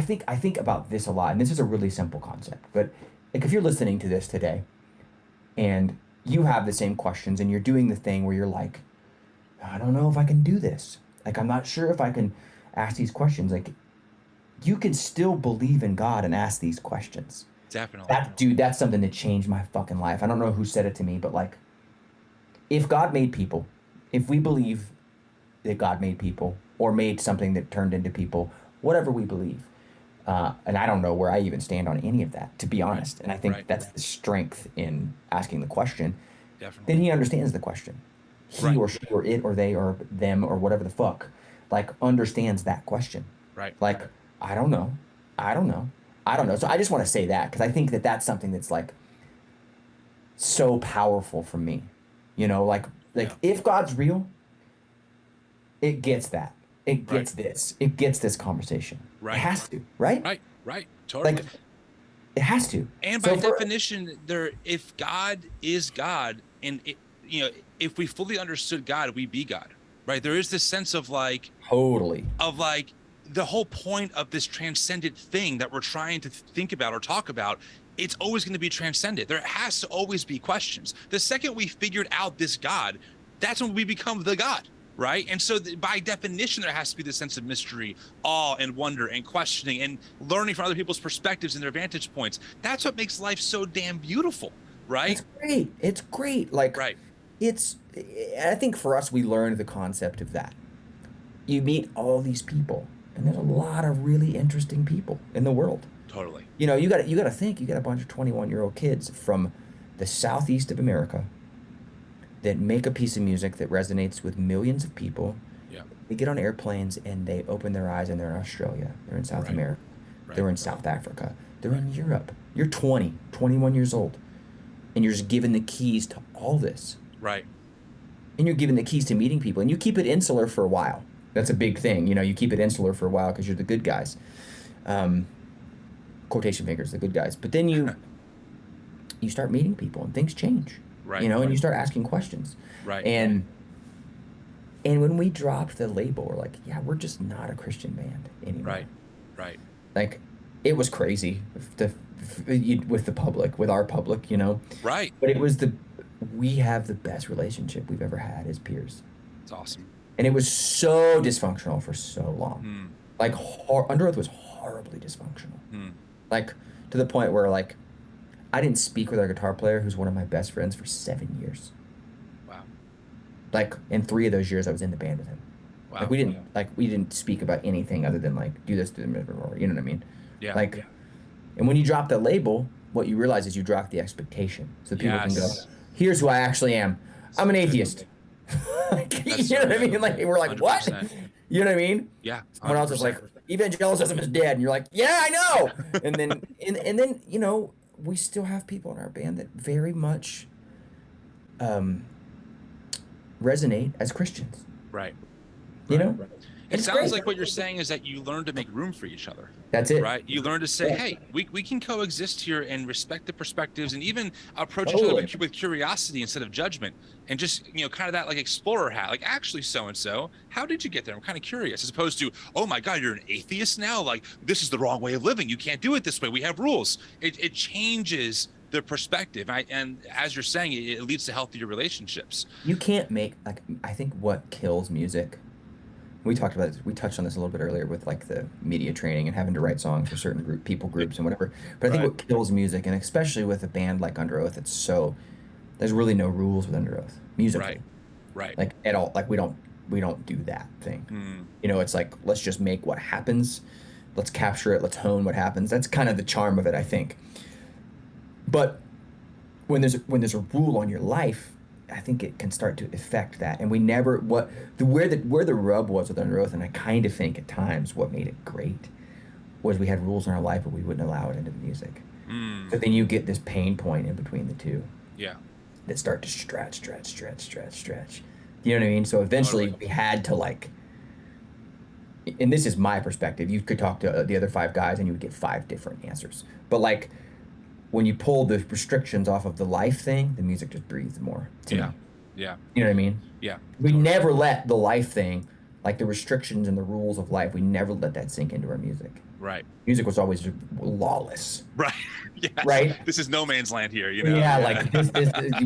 think about this a lot, and this is a really simple concept, but like, if you're listening to this today and you have the same questions, and you're doing the thing where you're like, I don't know if I can do this. Like, I'm not sure if I can ask these questions. Like, you can still believe in God and ask these questions. Definitely. That's something that changed my fucking life. I don't know who said it to me, but like, if God made people, if we believe that God made people, or made something that turned into people, whatever we believe, and I don't know where I even stand on any of that, to be honest. And I think that's the strength in asking the question. Definitely. Then he understands the question. He or she or it or they or them or whatever the fuck, like, understands that question. Right. Like, I don't know. So I just want to say that, because I think that that's something that's like so powerful for me. If God's real, it gets that. It gets this. It gets this conversation. Right. It has to, right? Right. Totally. Like, it has to. And by definition, if God is God, and if we fully understood God, we be God, right? There is this sense of like, totally, of like, the whole point of this transcendent thing that we're trying to think about or talk about, it's always going to be transcendent. There has to always be questions. The second we figured out this God, that's when we become the God. Right. And so by definition, there has to be this sense of mystery, awe, and wonder, and questioning, and learning from other people's perspectives and their vantage points. That's what makes life so damn beautiful. Right. It's great. Like, right. I think for us, we learned the concept of that. You meet all these people, and there's a lot of really interesting people in the world. Totally. You got to think, you got a bunch of 21-year-old kids from the southeast of America that make a piece of music that resonates with millions of people. Yeah. They get on airplanes and they open their eyes, and they're in Australia. They're in South America. They're in South Africa. They're in Europe. You're 20, 21 years old, and you're just given the keys to all this. Right. And you're given the keys to meeting people, and you keep it insular for a while. That's a big thing. You keep it insular for a while because you're the good guys. Quotation fingers, the good guys. But then you start meeting people, and things change. Right. And you start asking questions. Right. And when we dropped the label, we're like, yeah, we're just not a Christian band anymore. Right. Like, it was crazy with the public, with our public, Right. But it was we have the best relationship we've ever had as peers. It's awesome. And it was so dysfunctional for so long. Like Underoath was horribly dysfunctional. Hmm. Like to the point where like I didn't speak with our guitar player, who's one of my best friends, for 7 years. Wow. Like in 3 of those years, I was in the band with him. Wow. Like we didn't speak about anything other than like do this, do them, or you know what I mean? Yeah. Like, and when you drop the label, what you realize is you drop the expectation, so people can go, "Here's who I actually am. I'm an atheist." Like, you know what I mean? Like we're like, 100%. What? You know what I mean? Yeah. 100%. Someone else is like, "Evangelicism is dead," and you're like, "Yeah, I know." And then and then you know we still have people in our band that very much resonate as Christians. Right. You know? It sounds like what you're saying is that you learn to make room for each other. That's it. Right? You learn to say, hey, we can coexist here and respect the perspectives and even approach each other with curiosity instead of judgment, and just, you know, kind of that like explorer hat, like, actually, so-and-so, how did you get there? I'm kind of curious, as opposed to, oh my God, you're an atheist now? Like, this is the wrong way of living. You can't do it this way. We have rules. It changes the perspective. And as you're saying, it leads to healthier relationships. You can't make, like, I think what kills music, we talked about this, we touched on this a little bit earlier with like the media training and having to write songs for certain groups and whatever. But I think what kills music, and especially with a band like Underoath, there's really no rules with Underoath musically. Right. Like at all. Like we don't do that thing. You know, it's like, let's just make what happens. Let's capture it. Let's hone what happens. That's kind of the charm of it, I think. But when there's a rule on your life, I think it can start to affect that. And we never, where the rub was with Underoath, and I kind of think at times what made it great was we had rules in our life, but we wouldn't allow it into the music. So then you get this pain point in between the two. Yeah. That start to stretch. You know what I mean? So eventually we had to, like, and this is my perspective, you could talk to the other 5 guys and you would get 5 different answers. But like, when you pull the restrictions off of the life thing, the music just breathes more to me. Yeah. You know what I mean? Yeah. We never let the life thing, like the restrictions and the rules of life, we never let that sink into our music. Right. Music was always lawless. Right. Yeah. Right. This is no man's land here, you know? Yeah, like this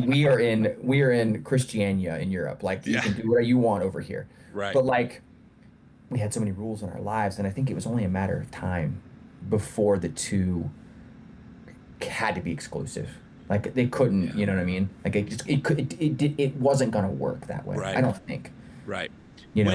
we are in Christiania in Europe. Like you can do whatever you want over here. Right. But like, we had so many rules in our lives, and I think it was only a matter of time before the two had to be exclusive. Like they couldn't, you know what I mean? Like it wasn't gonna work that way. Right. I don't think. Right. You know?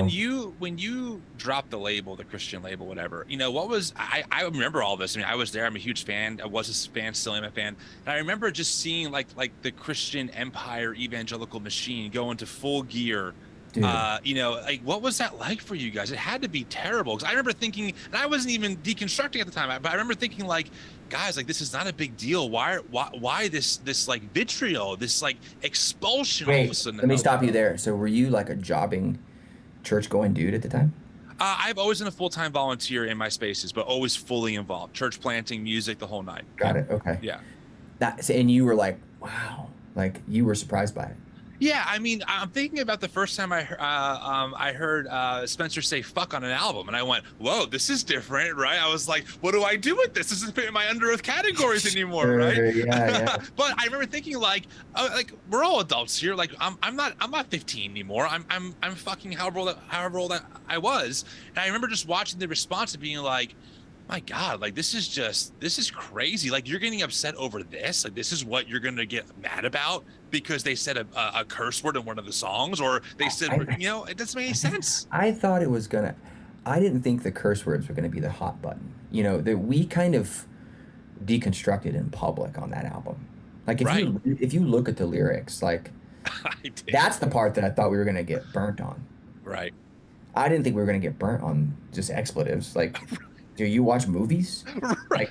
When you dropped the label, the Christian label, whatever, you know, what was, I remember all this. I mean, I was there. I'm a huge fan. I was a fan, still am a fan. And I remember just seeing like the Christian empire evangelical machine go into full gear. Dude. You know, like, what was that like for you guys? It had to be terrible, because I remember thinking, and I wasn't even deconstructing at the time, but I remember thinking, like, guys, like, this is not a big deal. Why this like vitriol, this like expulsion? Wait, all of a sudden? Let me stop you there. So were you like a jobbing, church-going dude at the time? I've always been a full-time volunteer in my spaces, but always fully involved. Church planting, music, the whole nine. Got it. Okay. Yeah. And you were like, wow, like you were surprised by it. Yeah, I mean, I'm thinking about the first time I heard Spencer say "fuck" on an album, and I went, "Whoa, this is different," right? I was like, "What do I do with this? This isn't in my Underoath categories anymore," right? Yeah. But I remember thinking, like we're all adults here. Like I'm not 15 anymore. I'm fucking however old I was, and I remember just watching the response and being like, my God, like this is crazy. Like, you're getting upset over this. Like, this is what you're gonna get mad about because they said a curse word in one of the songs, or they said, you know, it doesn't make any sense. I thought it was gonna. I didn't think the curse words were gonna be the hot button. You know, that we kind of deconstructed in public on that album. Like if you look at the lyrics, like that's the part that I thought we were gonna get burnt on. Right. I didn't think we were gonna get burnt on just expletives. Like. Do you watch movies? Right.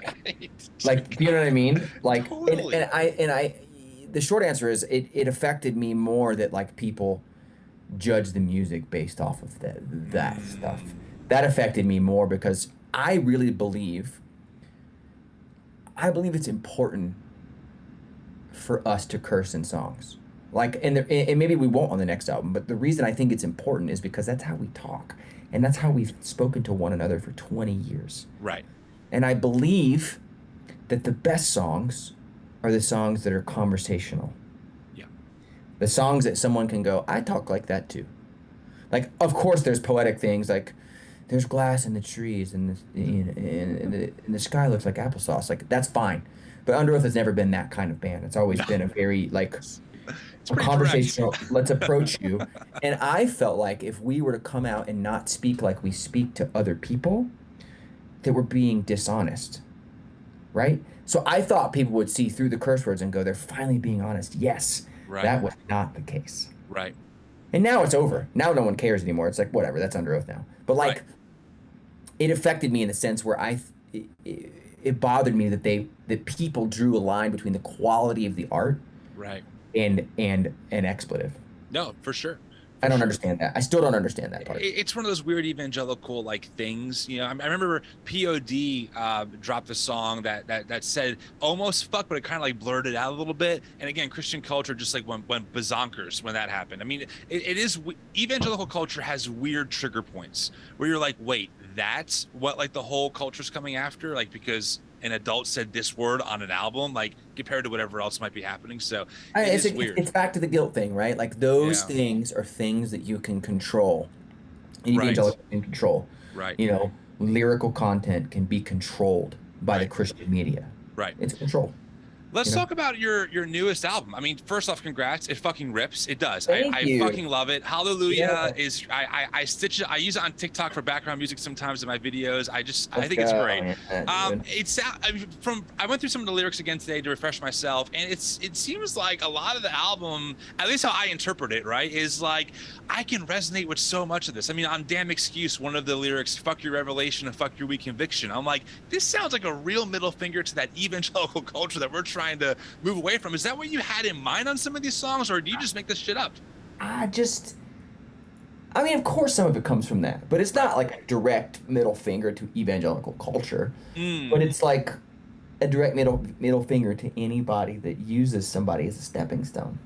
Like, you know what I mean? Like, totally. and I, the short answer is it affected me more that like people judge the music based off of that stuff. That affected me more because I really believe it's important for us to curse in songs. Like, and maybe we won't on the next album, but the reason I think it's important is because that's how we talk. And that's how we've spoken to one another for 20 years. Right. And I believe that the best songs are the songs that are conversational. Yeah. The songs that someone can go, I talk like that too. Like, of course, there's poetic things like, there's glass in the trees and the sky looks like applesauce. Like that's fine. But Underoath has never been that kind of band. It's always been a very like It's a pretty conversational, direct. let's approach you. And I felt like if we were to come out and not speak like we speak to other people, that we're being dishonest, right? So I thought people would see through the curse words and go, they're finally being honest. Yes, Right. that was not the case. Right. And now it's over. Now no one cares anymore. It's like, whatever, that's Underoath now. But like, Right. it affected me in the sense where it bothered me that people drew a line between the quality of the art Right. and an expletive. No, for sure. I don't understand that. I still don't understand that part. It's one of those weird evangelical like things, you know. I remember POD dropped a song that said almost fuck, but it kind of like blurred it out a little bit. And again, Christian culture just like went bazonkers when that happened. I mean, it is evangelical culture has weird trigger points where you're like, wait, that's what like the whole culture's coming after, like because an adult said this word on an album, like compared to whatever else might be happening. So it's weird. It's back to the guilt thing, right? Like those things are things that you can control. Evangelical can control. Right. You know, lyrical content can be controlled by the Christian media. Right. It's controlled. Let's talk about your newest album. I mean, first off, congrats. It fucking rips. It does. Thank you. I fucking love it. Hallelujah is I stitch it. I use it on TikTok for background music sometimes in my videos. I think it's great. I went through some of the lyrics again today to refresh myself, and it seems like a lot of the album, at least how I interpret it, right, is like I can resonate with so much of this. I mean, on Damn Excuse, one of the lyrics, fuck your revelation and fuck your weak conviction. I'm like, this sounds like a real middle finger to that evangelical culture that we're trying to move away from. Is that what you had in mind on some of these songs, or do you just make this shit up? I mean, of course some of it comes from that, but it's not like a direct middle finger to evangelical culture. But it's like a direct middle finger to anybody that uses somebody as a stepping stone.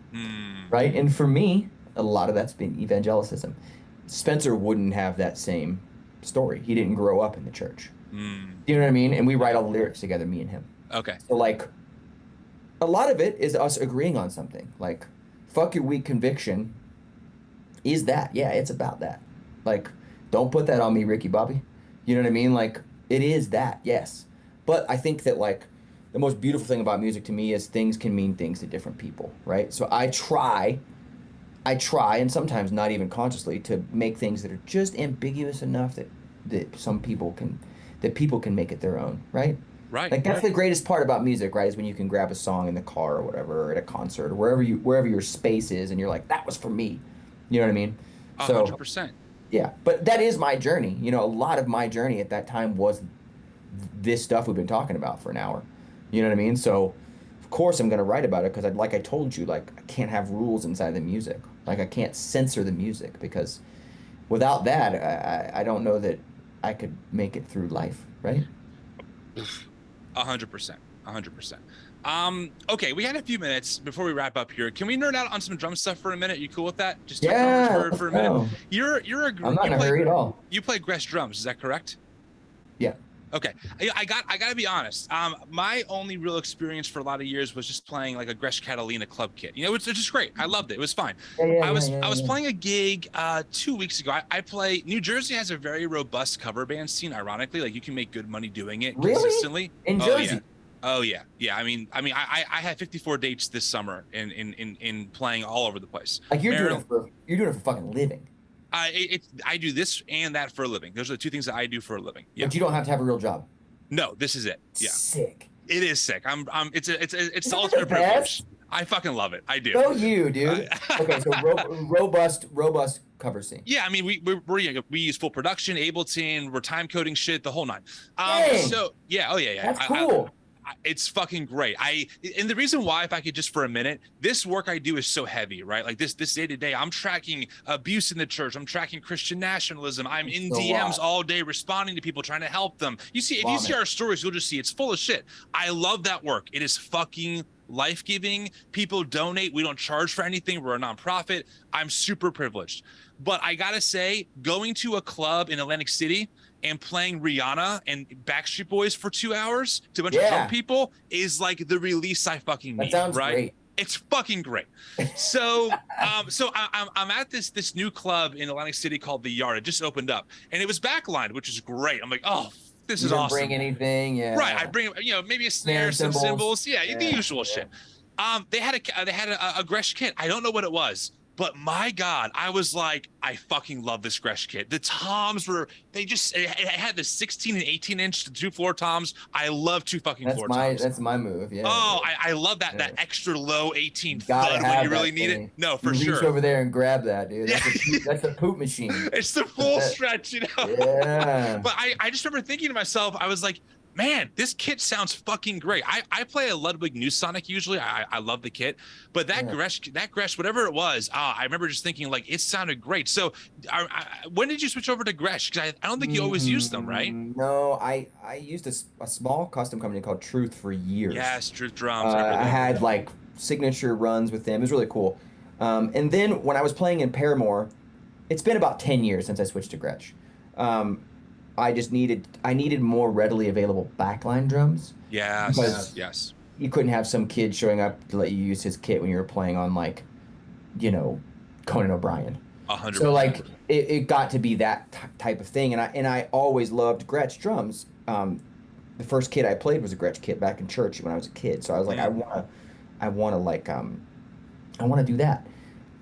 Right? And for me, a lot of that's been evangelicism. Spencer wouldn't have that same story. He didn't grow up in the church. You know what I mean? And we write all the lyrics together, me and him. Okay. So like, a lot of it is us agreeing on something. Like, fuck your weak conviction is that. Yeah, it's about that. Like, don't put that on me, Ricky Bobby. You know what I mean? Like, it is that, yes. But I think that, like, the most beautiful thing about music to me is things can mean things to different people, right? So I try, and sometimes not even consciously, to make things that are just ambiguous enough that people can make it their own, right? Right. Like that's the greatest part about music, right? Is when you can grab a song in the car or whatever, or at a concert, or wherever your space is, and you're like, that was for me. You know what I mean? 100%. Yeah, but that is my journey. You know, a lot of my journey at that time was this stuff we've been talking about for an hour. You know what I mean? So, of course, I'm gonna write about it because, like I told you, like I can't have rules inside the music. Like I can't censor the music because without that, I don't know that I could make it through life, right? 100%. 100%. Okay, we had a few minutes before we wrap up here. Can we nerd out on some drum stuff for a minute? You cool with that? Just for a minute. You're I'm not in a hurry at all. You play Gress drums, is that correct? Yeah. Okay, I got to be honest. My only real experience for a lot of years was just playing like a Gress Catalina club kit. You know, it's just great. I loved it. It was fine. I was playing a gig 2 weeks ago. I play. New Jersey has a very robust cover band scene. Ironically, like you can make good money doing it consistently. In Jersey. Oh yeah. I mean, I had 54 dates this summer in playing all over the place. Like you're doing it for fucking living. I do this and that for a living. Those are the two things that I do for a living. Yeah. But you don't have to have a real job. No, this is it. Yeah. Sick. It is sick. It's the ultimate privilege. I fucking love it. I do. So you, dude. Okay, so robust cover scene. Yeah, I mean we use full production, Ableton, we're time coding shit, the whole nine. So yeah, That's cool. It's fucking great. And the reason why, if I could just for a minute, this work I do is so heavy, right? Like this day to day, I'm tracking abuse in the church. I'm tracking Christian nationalism. I'm in DMs all day responding to people, trying to help them. You see, if you see our stories, you'll just see it's full of shit. I love that work. It is fucking life-giving. People donate. We don't charge for anything. We're a nonprofit. I'm super privileged. But I gotta say, going to a club in Atlantic City and playing Rihanna and Backstreet Boys for 2 hours to a bunch of drunk people is like the release I fucking need. That sounds right? great. It's fucking great. So, I'm at this new club in Atlantic City called The Yard. It just opened up, and it was backlined, which is great. I'm like, oh, this is awesome. Bring anything, yeah. Right, I bring maybe a snare, some cymbals, yeah, the usual shit. They had a Gresh kit. I don't know what it was, but my God, I was like, I fucking love this Gresh kit. The toms it had the 16 and 18 inch, the 2-floor toms. I love 2 fucking floor toms. That's my move, yeah. Oh, I love that extra low 18 thud when you really need it. No, for sure. Reach over there and grab that, dude. That's a poop machine. It's the full stretch, Yeah. But I just remember thinking to myself, I was like, man, this kit sounds fucking great. I play a Ludwig New Sonic usually. I love the kit, but that Gresh, whatever it was, I remember just thinking like it sounded great. So, when did you switch over to Gresh? Because I don't think you always used them, right? No, I used a small custom company called Truth for years. Yes, Truth Drums. I had like signature runs with them. It was really cool. And then when I was playing in Paramore, it's been about 10 years since I switched to Gretsch. I needed more readily available backline drums. Yes. You couldn't have some kid showing up to let you use his kit when you were playing on like, Conan O'Brien. 100%. So like it got to be that type of thing, and I always loved Gretsch drums. The first kit I played was a Gretsch kit back in church when I was a kid. So I was like, I want to do that.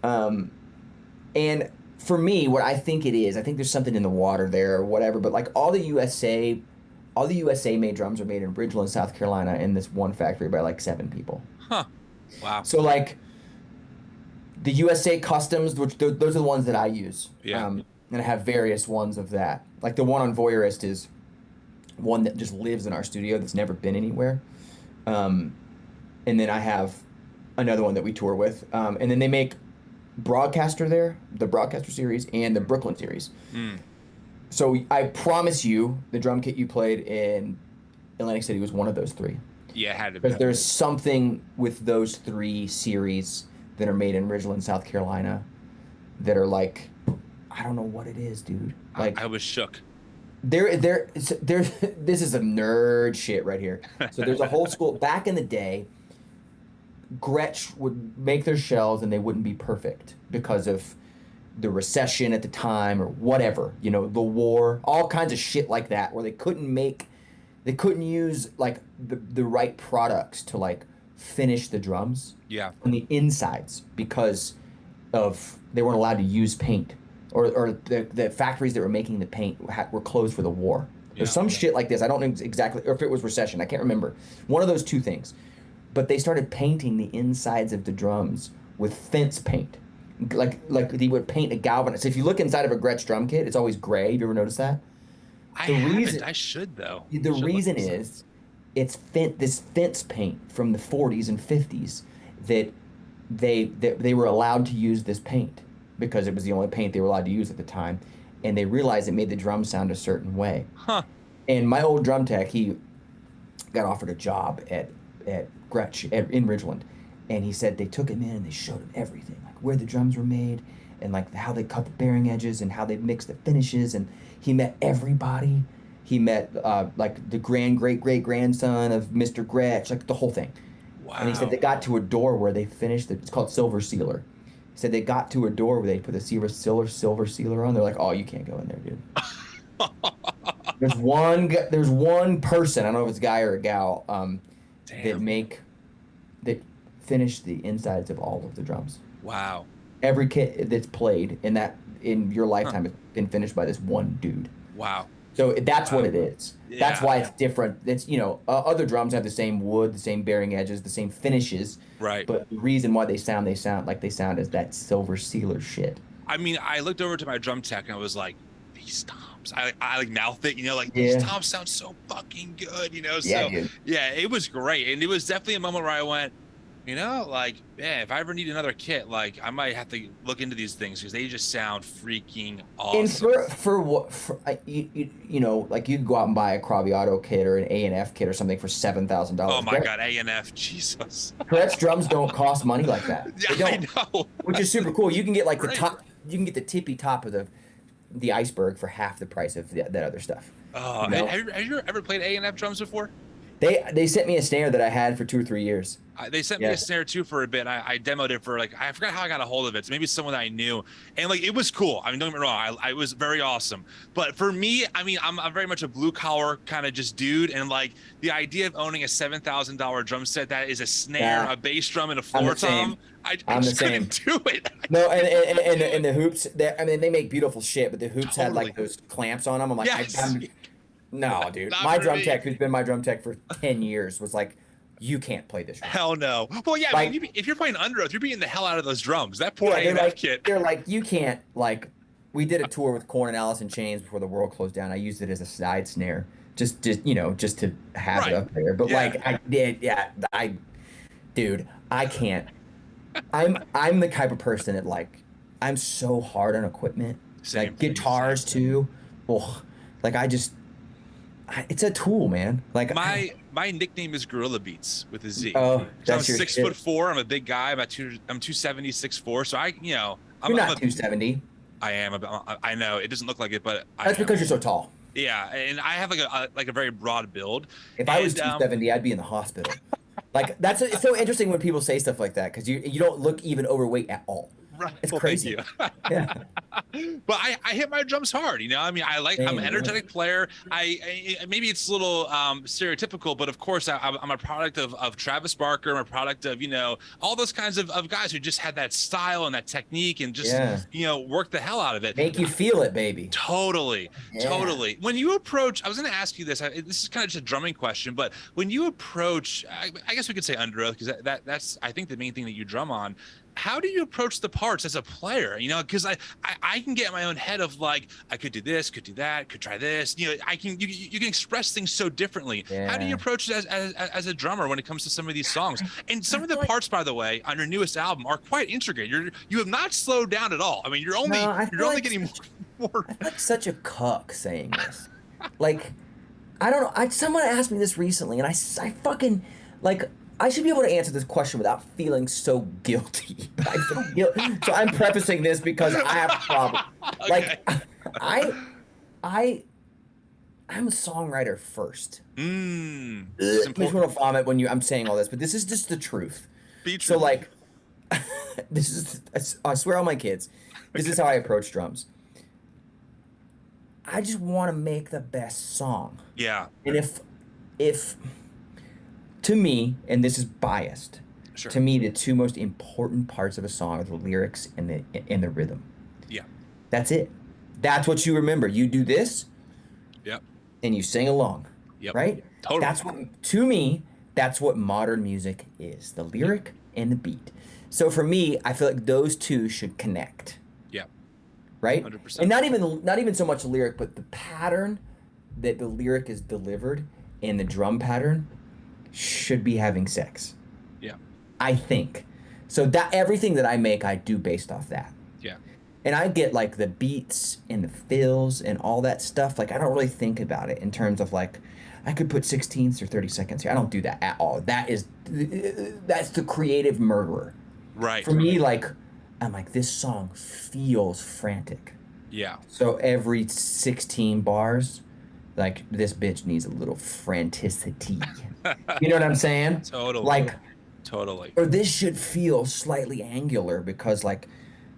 And for me, what I think it is, I think there's something in the water there or whatever, but like all the USA made drums are made in Ridgeland, South Carolina in this one factory by like 7 people. Huh. Wow. So like the USA customs, which those are the ones that I use. Yeah. And I have various ones of that. Like the one on Voyeurist is one that just lives in our studio that's never been anywhere. And then I have another one that we tour with. And then they make Broadcaster there, the Broadcaster series, and the Brooklyn series. So I promise you, the drum kit you played in Atlantic City was one of those 3. Yeah, it had to be. Because there's something with those 3 series that are made in Ridgeland, South Carolina, that are like, I don't know what it is, dude. Like I was shook. There. This is some nerd shit right here. So there's a whole school back in the day. Gretsch would make their shells and they wouldn't be perfect because of the recession at the time or whatever, the war, all kinds of shit like that, where they couldn't use like the right products to like finish the drums on the insides because of they weren't allowed to use paint or the factories that were making the paint were closed for the war. There's some shit like this. I don't know exactly, or if it was recession, I can't remember. One of those 2 things. But they started painting the insides of the drums with fence paint. Like they would paint a galvanized. So if you look inside of a Gretsch drum kit, it's always gray. Have you ever noticed that? I should though. The reason is it's this fence paint from the 40s and 50s that they were allowed to use this paint because it was the only paint they were allowed to use at the time, and they realized it made the drum sound a certain way. Huh. And my old drum tech, he got offered a job at Gretsch in Ridgeland, and he said they took him in and they showed him everything, like where the drums were made and like how they cut the bearing edges and how they mixed the finishes, and he met everybody. He met like the great grandson of Mr. Gretsch, like the whole thing. Wow. And he said they got to a door where they finished it's called Silver Sealer. He said they got to a door where they put the silver sealer on. They're like, oh, you can't go in there, dude. There's one person, I don't know if it's a guy or a gal, that finish the insides of all of the drums. Wow. Every kit that's played in your lifetime has been finished by this one dude. Wow. So that's what it is. Yeah. That's why it's different. It's other drums have the same wood, the same bearing edges, the same finishes. Right. But the reason why they sound like they sound is that silver sealer shit. I mean, I looked over to my drum tech and I was like, these toms. I like mouthed it, these toms sound so fucking good, So dude. Yeah, it was great, and it was definitely a moment where I went, if I ever need another kit, like I might have to look into these things because they just sound freaking awesome. And for what like you could go out and buy a Craviotto kit or an A&F kit or something for $7,000. Oh my God, A&F, Jesus. Gretsch drums don't cost money like that. They don't, I know. which is super cool. You can get like the top. You can get the tippy top of the iceberg for half the price of that other stuff. Oh, have you ever played A&F drums before? They sent me a snare that I had for 2 or 3 years. They sent me a snare too for a bit. I demoed it for I forgot how I got a hold of it. So maybe someone that I knew, and it was cool. I mean, don't get me wrong, I was very awesome. But for me, I mean, I'm very much a blue collar kind of just dude, and the idea of owning a $7,000 drum set that is a snare, a bass drum, and a floor tom, I just couldn't do it. No, and the hoops, they make beautiful shit, but the hoops had those clamps on them. I'm like, no, dude. My drum tech, who's been my drum tech for 10 years, was like, you can't play this drum. Hell no. Well, yeah, I mean, if you're playing Underoath, you're beating the hell out of those drums. That poor AMF kit. They're like, you can't, we did a tour with Korn and Alice in Chains before the world closed down. I used it as a side snare, just to have it up there. But dude, I can't. I'm the type of person that I'm so hard on equipment. Same guitars too. Oh, it's a tool, man. My nickname is Gorilla Beats with a Z. Oh, that's I'm 6'4". I'm a big guy. I'm 270, 6'4". So I'm you're not 270. I am. I know it doesn't look like it, but that's because you're so tall. Yeah, and I have a very broad build. If I was 270, I'd be in the hospital. It's so interesting when people say stuff like that because you don't look even overweight at all. Right. It's crazy. Thank you. Yeah. But I hit my drums hard, I mean, I'm an energetic player. I maybe it's a little stereotypical, but of course I'm a product of Travis Barker. I'm a product of, all those kinds of guys who just had that style and that technique and just, work the hell out of it. Make you feel it, baby. Totally. Totally. When you approach, I was going to ask you this, this is kind of just a drumming question, but when you approach, I guess we could say Underoath, because that's, I think, the main thing that you drum on. How do you approach the parts as a player? Because I can get in my own head of I could do this, could do that, could try this. You can express things so differently. Yeah. How do you approach it as a drummer when it comes to some of these songs? And some of the parts, by the way, on your newest album are quite intricate. You have not slowed down at all. I mean, you're only getting more. I'm such a cuck saying this. I don't know. Someone asked me this recently, and I fucking I should be able to answer this question without feeling so guilty. But I feel guilty. So I'm prefacing this because I have a problem. Okay. I'm a songwriter first. Makes me want to vomit when I'm saying all this, but this is just the truth. Be true. So this is, I swear on my kids, this is how I approach drums. I just want to make the best song. Yeah. And if to me, and this is biased, to me, the two most important parts of a song are the lyrics and the rhythm. Yeah. That's it. That's what you remember. You do this. Yep. And you sing along. Yep. Right? Totally. To me, that's what modern music is. The lyric and the beat. So for me, I feel like those two should connect. Yeah. Right? 100%. And not even so much the lyric, but the pattern that the lyric is delivered and the drum pattern should be having sex. Yeah. I think. So that everything that I make, I do based off that. Yeah. And I get the beats and the fills and all that stuff. I don't really think about it in terms of I could put 16ths or 30 seconds here. I don't do that at all. That's the creative murderer. Right. For me, I'm this song feels frantic. Yeah. So every 16 bars, this bitch needs a little franticity. You know what I'm saying? Totally. Totally. Or this should feel slightly angular because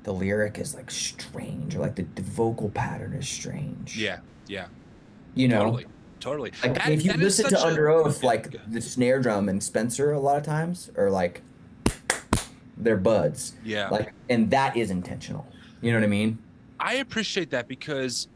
the lyric is strange, or the vocal pattern is strange. Yeah. Yeah. Totally. If you listen to Underoath, the snare drum and Spencer a lot of times are they're buds. Yeah. And that is intentional. You know what I mean? I appreciate that because,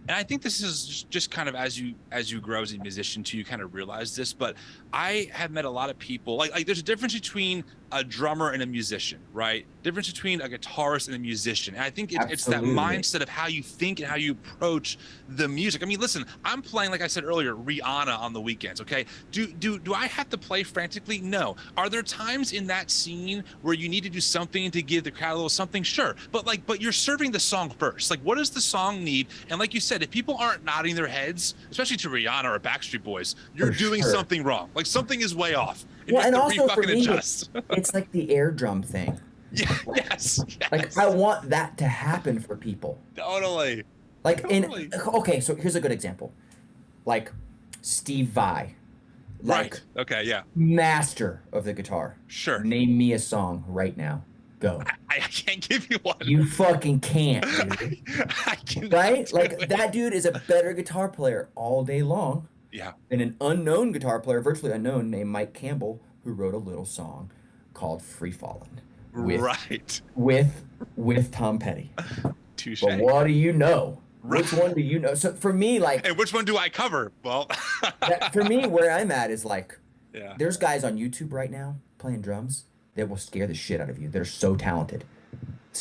and I think this is just kind of as you grow as a musician too, you kind of realize this, but I have met a lot of people, there's a difference between a drummer and a musician, right? Difference between a guitarist and a musician. And I think it's that mindset of how you think and how you approach the music. I mean, listen, I'm playing, like I said earlier, Rihanna on the weekends, okay? Do I have to play frantically? No. Are there times in that scene where you need to do something to give the crowd a little something? Sure. But you're serving the song first. What does the song need? And like you said, if people aren't nodding their heads, especially to Rihanna or Backstreet Boys, you're doing something wrong. Something is way off. And also for me, it's the air drum thing. Yeah, yes. I want that to happen for people. Totally. Okay, so here's a good example. Steve Vai. Like, right. Okay. Yeah. master of the guitar. Sure. Name me a song right now. Go. I can't give you one. You fucking can't, dude. I cannot Right? do Like, it. that dude is a better guitar player all day long Yeah. than an unknown guitar player, virtually unknown, named Mike Campbell, who wrote a little song called Free Fallin' Right. with Tom Petty. Touche. But what do you know? Right. Which one do you know? So for me, like, And which one do I cover? Well, for me, where I'm at is like, yeah. there's guys on YouTube right now playing drums that will scare the shit out of you. They're so talented.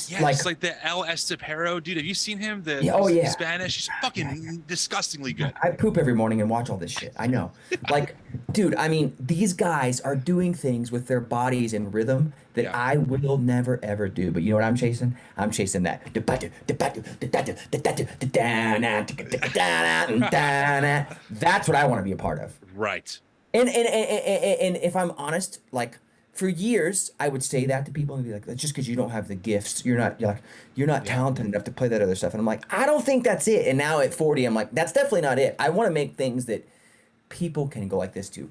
Yeah, like, it's like the El Estepero dude. Have you seen him? The Spanish. He's fucking disgustingly good. I poop every morning and watch all this shit. I know. Like, dude, I mean, these guys are doing things with their bodies in rhythm that I will never ever do. But you know what I'm chasing? I'm chasing that. That's what I want to be a part of. Right. And if I'm honest, like, for years, I would say that to people and be like, just because you don't have the gifts, you're not talented enough to play that other stuff. And I'm like, I don't think that's it. And now at 40, I'm like, that's definitely not it. I want to make things that people can go like this to.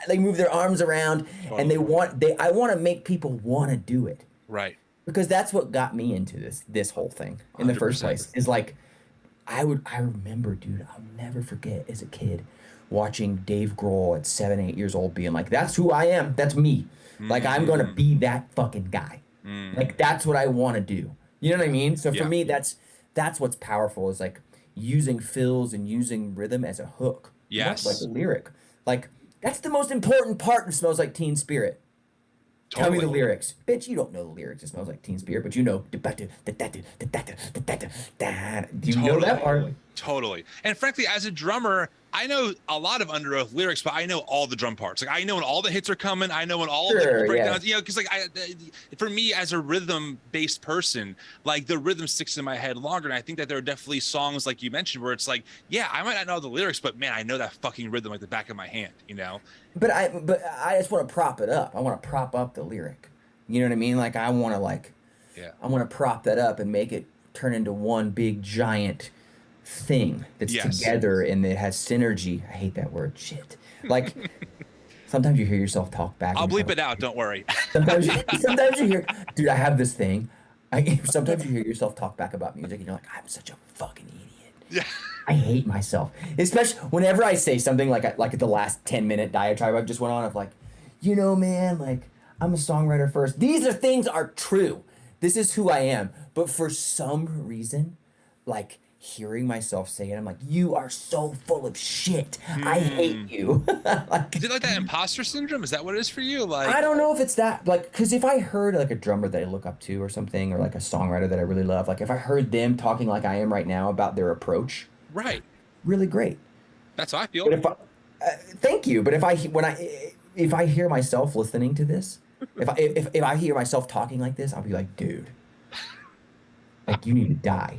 They move their arms around and I want to make people want to do it. Right. Because that's what got me into this whole thing in the first place. Is like, I remember, dude, I'll never forget as a kid watching Dave Grohl at 7, 8 years old being like, that's who I am. That's me. Like, I'm going to be that fucking guy. Like, that's what I want to do. You know what I mean? So for me, that's what's powerful, is like using fills and using rhythm as a hook. Yes. That's like a lyric. Like, that's the most important part of Smells Like Teen Spirit. Totally. Tell me the lyrics. Bitch, you don't know the lyrics. It Smells Like Teen Spirit, but you know. Do you know that part? Totally. And frankly, as a drummer, I know a lot of Underoath lyrics, but I know all the drum parts. Like, I know when all the hits are coming. I know when all the breakdowns, you know, because like for me as a rhythm-based person, like the rhythm sticks in my head longer. And I think that there are definitely songs like you mentioned where it's like, yeah, I might not know the lyrics, but man, I know that fucking rhythm like the back of my hand, you know? But I just want to prop it up. I want to prop up the lyric. You know what I mean? Like, I want to prop that up and make it turn into one big giant thing that's together and it has synergy. I hate that word. Shit. Like, sometimes you hear yourself talk back. I'll bleep it out. Don't worry. Sometimes you hear, dude, I have this thing. Sometimes you hear yourself talk back about music and you're like, I'm such a fucking idiot. Yeah. I hate myself, especially whenever I say something like the last 10-minute diatribe I just went on of like, you know, man, like, I'm a songwriter first. These things are true. This is who I am. But for some reason, like, hearing myself say it, I'm like, you are so full of shit. I hate you. Like, is it like that imposter syndrome? Is that what it is for you? Like, I don't know if it's that, like, because if I heard like a drummer that I look up to or something, or like a songwriter that I really love, like if I heard them talking like I am right now about their approach, right, really great. That's how I feel. But thank you. But if I hear myself listening to this, if I hear myself talking like this, I'll be like, dude, like, you need to die.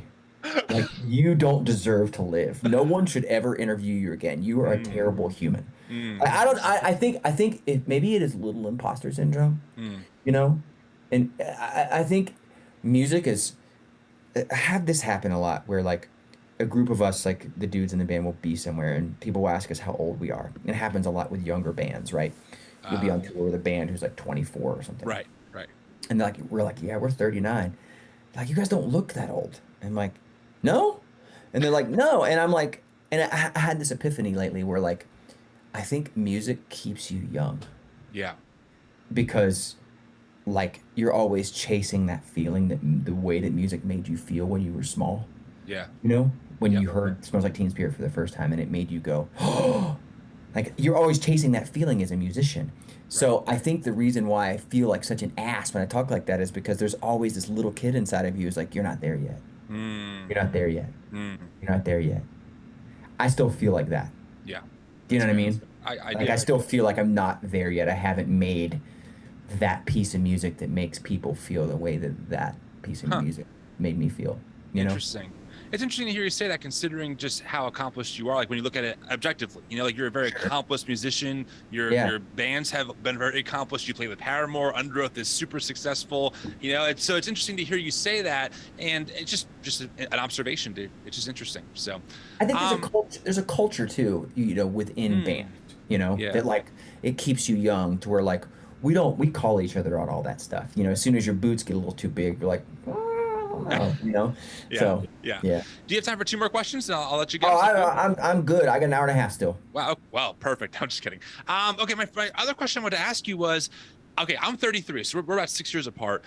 Like, you don't deserve to live. No one should ever interview you again. You are a terrible human. I think maybe it is little imposter syndrome, you know? And I think music is, I have this happen a lot where like a group of us, like the dudes in the band, will be somewhere and people will ask us how old we are. It happens a lot with younger bands, right? You'll be on tour with a band who's like 24 or something. Right. And we're like, yeah, we're 39. Like, you guys don't look that old. And I'm like, no? And they're like, no. And I'm like, and I had this epiphany lately where like, I think music keeps you young. Yeah. Because like, you're always chasing that feeling, that the way that music made you feel when you were small. Yeah. You know, when you heard Smells Like Teen Spirit for the first time and it made you go, oh, like, you're always chasing that feeling as a musician. So I think the reason why I feel like such an ass when I talk like that is because there's always this little kid inside of you who's like, you're not there yet. You're not there yet. You're not there yet. I still feel like that. Yeah. Do you know what I mean? I still feel like I'm not there yet. I haven't made that piece of music that makes people feel the way that piece of music made me feel. You know? Interesting. It's interesting to hear you say that, considering just how accomplished you are. Like when you look at it objectively, you know, like you're a very accomplished musician. Your bands have been very accomplished. You play with Paramore. Underoath is super successful. You know, so it's interesting to hear you say that, and it's just an observation, dude. It's just interesting. So I think there's a culture too, you know, within band, you know, that like it keeps you young to where like we call each other out all that stuff. You know, as soon as your boots get a little too big, you're like, oh, no, you know. So yeah. Do you have time for 2 more questions? And I'll let you go. Oh, I'm good. I got an hour and a half still. Wow. Well, perfect. I'm just kidding. Okay, my other question I wanted to ask you was, okay, I'm 33, so we're about 6 years apart.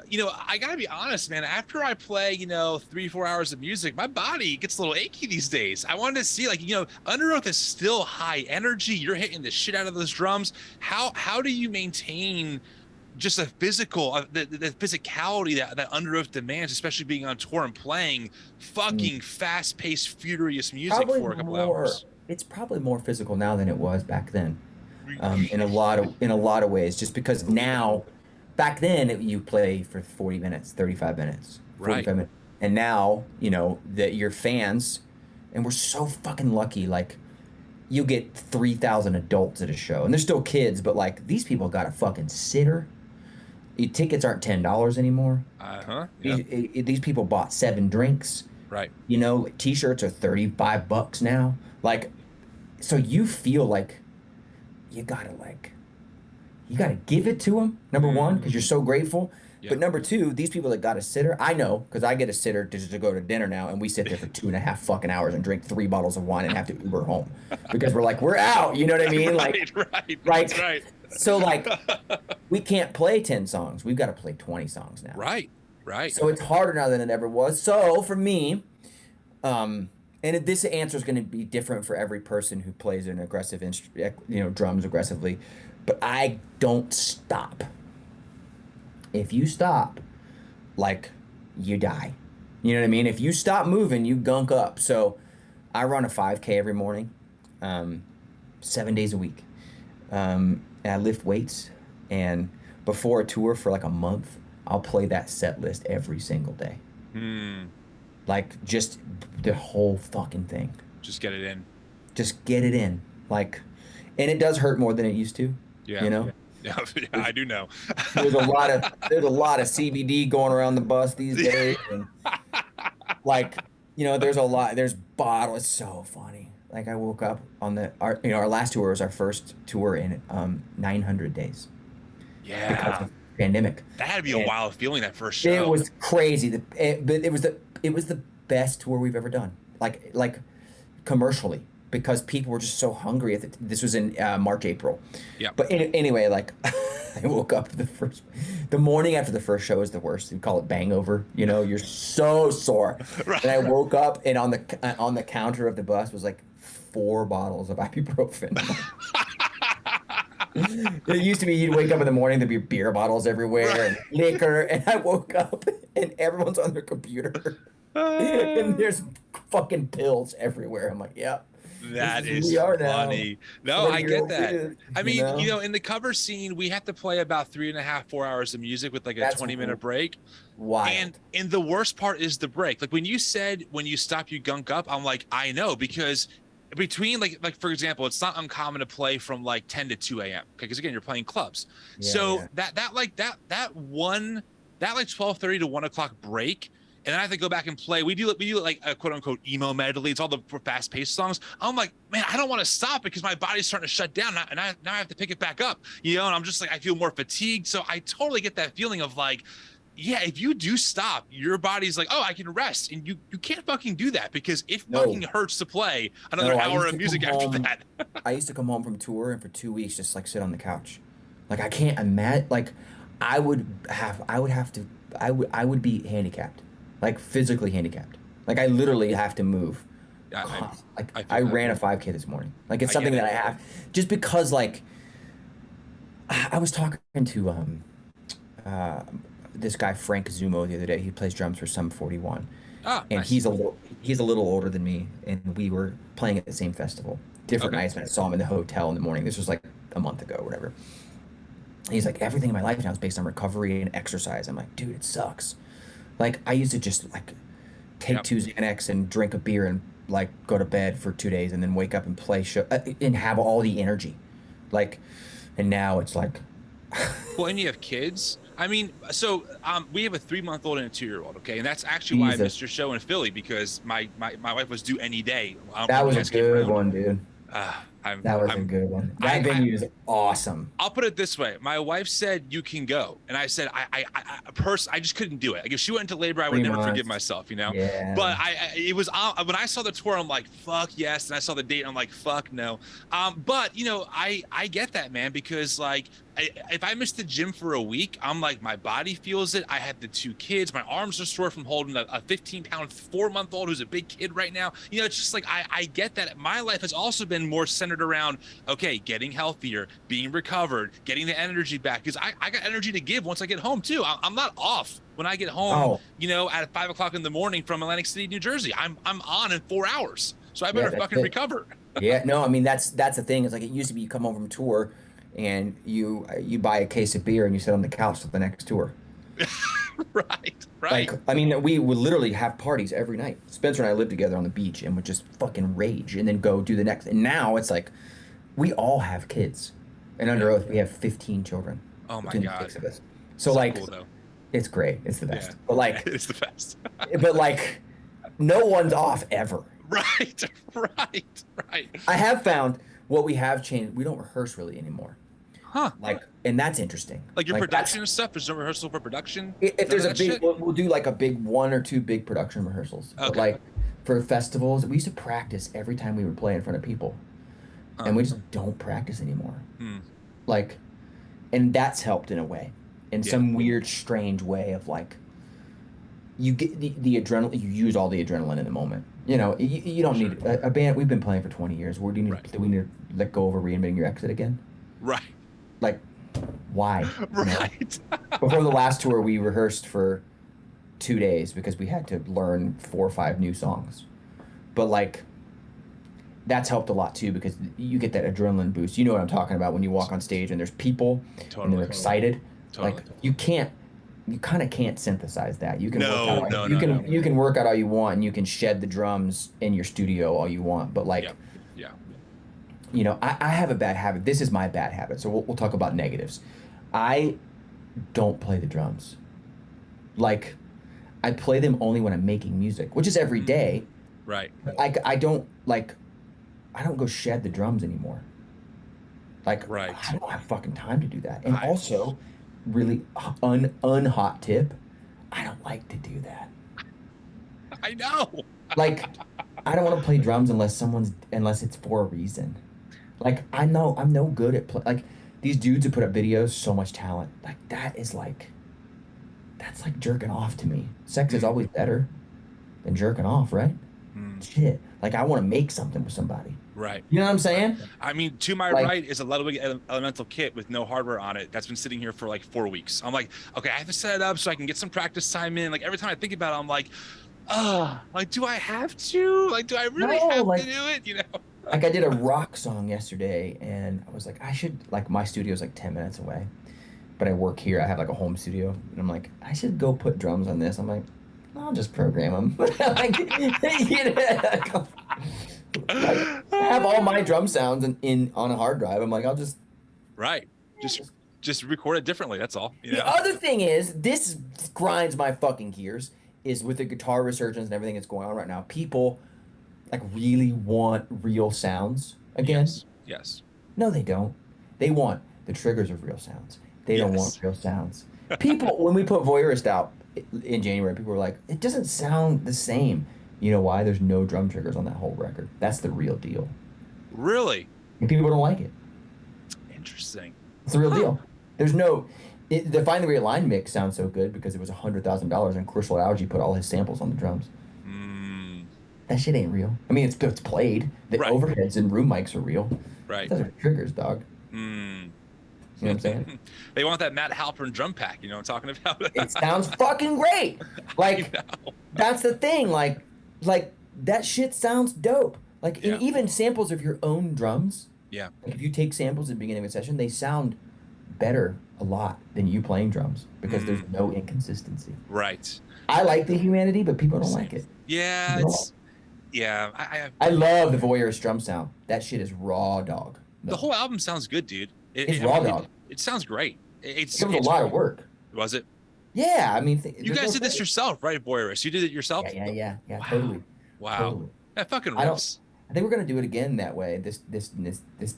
You know, I gotta be honest, man. After I play, you know, 3-4 hours of music, my body gets a little achy these days. I wanted to see, like, you know, Underoath is still high energy. You're hitting the shit out of those drums. How do you maintain just a physical, the physicality that Underoath demands, especially being on tour and playing fucking fast-paced, furious music probably for a couple hours? It's probably more physical now than it was back then. In a lot of ways, just because now, back then you play for 40 minutes, 35 minutes, 45 minutes, and now you know that your fans, and we're so fucking lucky. Like, you get 3,000 adults at a show, and they're still kids, but like these people got a fucking sitter. Tickets aren't $10 anymore. These people bought 7 drinks. Right. You know, T-shirts are $35 now. Like, so you feel like you gotta give it to them, number one, because you're so grateful. But number two, these people that got a sitter, I know, because I get a sitter to go to dinner now, and we sit there for 2.5 fucking hours and drink 3 bottles of wine and have to Uber home because we're out. You know what I mean? Right. So like, we can't play 10 songs. We've got to play 20 songs now. Right. So it's harder now than it ever was. So for me, and this answer is going to be different for every person who plays an aggressive drums aggressively, but I don't stop. If you stop, like, you die. You know what I mean? If you stop moving, you gunk up. So I run a 5K every morning, 7 days a week. And I lift weights. And before a tour for like a month, I'll play that set list every single day. Like, just the whole fucking thing. Just get it in. Just get it in. Like, and it does hurt more than it used to. Yeah. You know? Yeah, I do know. There's a lot of CBD going around the bus these days, and like, you know, there's bottles. It's so funny. Like, I woke up on our last tour was our first tour in 900 days. Yeah. Because of the pandemic. That had to be a wild feeling, that first show. It was crazy. But it was the best tour we've ever done. Like commercially. Because people were just so hungry. This was in March, April. Yeah. But anyway, like, I woke up the morning after the first show is the worst. We call it bangover. You know, you're so sore. Right. And I woke up, and on the counter of the bus was like 4 bottles of ibuprofen. It used to be you'd wake up in the morning, there'd be beer bottles everywhere and liquor. And I woke up, and everyone's on their computer. And there's fucking pills everywhere. I'm like, yeah. That is funny. No, I get that. I mean, you know, in the cover scene, we have to play about 3.5-4 hours of music with like a 20-minute break. Wild. And the worst part is the break. Like, when you said when you stop, you gunk up, I'm like, I know, because between like for example, it's not uncommon to play from like 10 to 2 a.m. because again, you're playing clubs. That 12:30 to 1 o'clock break. And then I have to go back and play. We do like a quote unquote emo medley. It's all the fast paced songs. I'm like, man, I don't want to stop because my body's starting to shut down. And now I have to pick it back up, you know, and I'm just like, I feel more fatigued. So I totally get that feeling of like, yeah, if you do stop, your body's like, oh, I can rest. And you can't fucking do that because it fucking hurts to play another hour of music after that. I used to come home from tour and for 2 weeks just like sit on the couch. Like, I can't imagine, like, I would be handicapped. Like, physically handicapped. Like, I literally have to move. I ran a 5K this morning. Like, it's something that I have. Just because, like, I was talking to this guy, Frank Zumo, the other day. He plays drums for Sum 41. And nice. He's a little older than me. And we were playing at the same festival. Different nights. And I saw him in the hotel in the morning. This was, like, a month ago or whatever. And he's like, everything in my life now is based on recovery and exercise. I'm like, dude, it sucks. Like, I used to just, like, take 2 Xanax and drink a beer and like go to bed for 2 days and then wake up and play show and have all the energy. Like, and now it's like, well, and you have kids. I mean, so we have a 3-month-old and a 2-year-old. Okay, and that's actually why I missed your show in Philly, because my wife was due any day. That was a good one, dude. That was a good one. That venue is awesome. I'll put it this way: my wife said you can go, and I said I just couldn't do it. Like if she went into labor, I would never forgive myself, you know. Yeah. But it was when I saw the tour, I'm like, fuck yes, and I saw the date, I'm like, fuck no. But you know, I get that, man, because like if I miss the gym for a week, I'm like, my body feels it. I have the 2 kids. My arms are sore from holding a 15-pound 4-month-old who's a big kid right now. You know, it's just like I get that. My life has also been more centered around, okay, getting healthier, being recovered, getting the energy back, because I got energy to give once I get home too. I'm not off when I get home, you know, at 5 o'clock in the morning from Atlantic City, New Jersey. I'm on in 4 hours, so I better fucking recover. Yeah, no, I mean that's the thing. It's like it used to be you come home from tour and you buy a case of beer and you sit on the couch for the next tour. Right. Like, I mean, we would literally have parties every night. Spencer and I lived together on the beach and would just fucking rage and then go do the next. And now it's like, we all have kids. And Underoath, we have 15 children. Oh my God. 6 of us. So like, cool, it's great. It's the best. But like, it's the best. But like, no one's off ever. Right. I have found what we have changed. We don't rehearse really anymore. Huh. Like, and that's interesting. Like your production and stuff? There's no rehearsal for production? If there's a big, we'll do like a big 1 or 2 big production rehearsals. Okay. But like for festivals, we used to practice every time we would play in front of people. And we just don't practice anymore. Like, and that's helped in a way. In some weird, strange way of like, you get the adrenaline, you use all the adrenaline in the moment. You know, you don't need a band. We've been playing for 20 years. Do we need to let go of Reinventing Your Exit again? Right. Like, why? Right. Before the last tour, we rehearsed for 2 days because we had to learn 4 or 5 new songs. But like, that's helped a lot too, because you get that adrenaline boost. You know what I'm talking about when you walk on stage and there's people and they're excited. Like you kind of can't synthesize that. You can you can work out all you want and you can shed the drums in your studio all you want, but like you know, I have a bad habit. This is my bad habit. So we'll talk about negatives. I don't play the drums. Like, I play them only when I'm making music, which is every day. Right. I don't go shed the drums anymore. Like, I don't have fucking time to do that. And also, really unhot tip, I don't like to do that. I know. Like, I don't want to play drums unless it's for a reason. Like, I'm no good at like these dudes who put up videos, so much talent. Like that's like jerking off to me. Sex is always better than jerking off, right? Shit. Like I want to make something with somebody. Right. You know what I'm saying? I mean, to my right is a Ludwig Elemental kit with no hardware on it. That's been sitting here for like 4 weeks. I'm like, okay, I have to set it up so I can get some practice time in. Like every time I think about it, I'm like, like, do I have to? Like, do I really have to do it? You know? Like I did a rock song yesterday and I was like, I should, like my studio's like 10 minutes away, but I work here. I have like a home studio and I'm like, I should go put drums on this. I'm like, I'll just program them. Like, you know, like, I have all my drum sounds on a hard drive. I'm like, I'll just just record it differently. That's all. You know? The other thing is, this grinds my fucking gears. Is with the guitar resurgence and everything that's going on right now, people like really want real sounds again. Yes. No, they don't. They want the triggers of real sounds. They don't want real sounds. People, when we put Voyeurist out in January, people were like, it doesn't sound the same. You know why? There's no drum triggers on that whole record. That's the real deal. Really? And people don't like it. Interesting. It's the real deal. There's no... the Find the Realigned mix sounds so good because it was $100,000 and Crucial Algae put all his samples on the drums. That shit ain't real. I mean, it's played. The overheads and room mics are real. Right. Those are triggers, dog. You know what I'm saying? They want that Matt Halpern drum pack. You know what I'm talking about? It sounds fucking great. Like, that's the thing. Like that shit sounds dope. Like, even samples of your own drums. Yeah. Like, if you take samples at the beginning of a session, they sound better a lot than you playing drums because there's no inconsistency. Right. I like the humanity, but people don't like it. Yeah, I love the voyeurist drum sound. That shit is raw dog. The whole album sounds good, dude. It's raw dog. It sounds great. It was a lot of work. Was it? Yeah, I mean, you guys did this yourself, right, voyeurist? You did it yourself? Yeah, wow. Totally. Wow, totally. That fucking rips. I think we're gonna do it again that way. This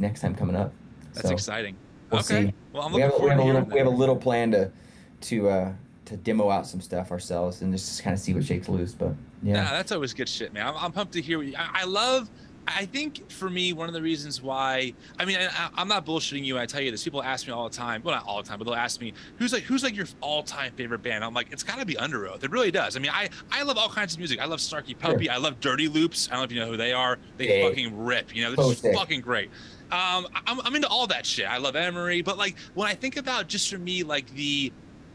next time coming up. That's exciting. We'll see. Well, I'm looking forward to hearing that. We have a little plan to demo out some stuff ourselves and just kind of see what shakes loose. But yeah, that's always good shit, man. I'm pumped to hear what I think for me, one of the reasons why, I mean, I'm not bullshitting you. I tell you this, people ask me all the time. Well, not all the time, but they'll ask me, who's like your all-time favorite band? I'm like, it's got to be Underoath. It really does. I mean, I love all kinds of music. I love Snarky Puppy. Sure. I love Dirty Loops. I don't know if you know who they are. They fucking rip. You know, they're just fucking great. I'm into all that shit. I love Emery, but like when I think about just for me, like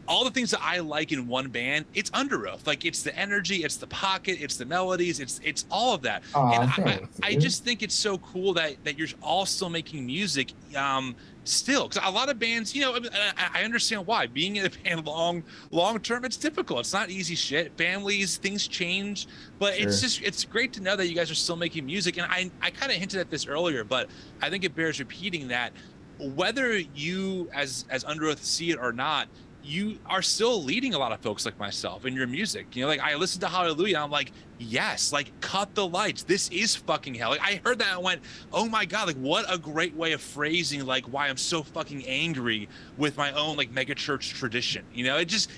all the things that I like in one band, it's Underoath. Like it's the energy, it's the pocket, it's the melodies, it's all of that. And I just think it's so cool that you're all still making music still. Because a lot of bands, you know, I understand why. Being in a band long term, it's difficult. It's not easy shit. Families, things change. But sure. It's great to know that you guys are still making music. And I kind of hinted at this earlier, but I think it bears repeating that whether you as Underoath see it or not, you are still leading a lot of folks like myself in your music. You know, like I listened to Hallelujah, I'm like, yes, like cut the lights. This is fucking hell. Like I heard that and went, oh my God, like what a great way of phrasing like why I'm so fucking angry with my own like mega church tradition. You know, it just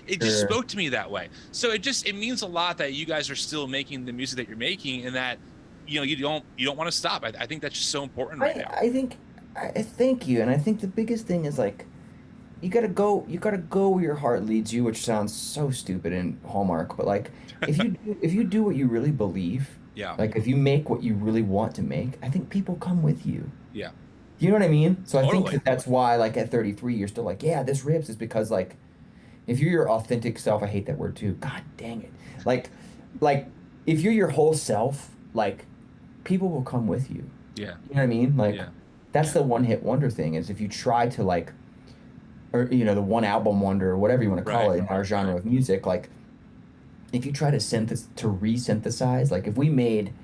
spoke to me that way. So it means a lot that you guys are still making the music that you're making and that, you know, you don't want to stop. I think that's just so important right now. I thank you. And I think the biggest thing is like, you gotta go where your heart leads you, which sounds so stupid and Hallmark, but like if you do what you really believe, like if you make what you really want to make, I think people come with you. Yeah. You know what I mean? So totally. I think that's why like at 33 you're still like, yeah, this rips, is because like if you're your authentic self, I hate that word too. God dang it. Like if you're your whole self, like people will come with you. Yeah. You know what I mean? Like that's the one hit wonder thing is if you try to like, or you know, the one album wonder or whatever you want to call it in our genre of music, like if you try to re-synthesize, like if we made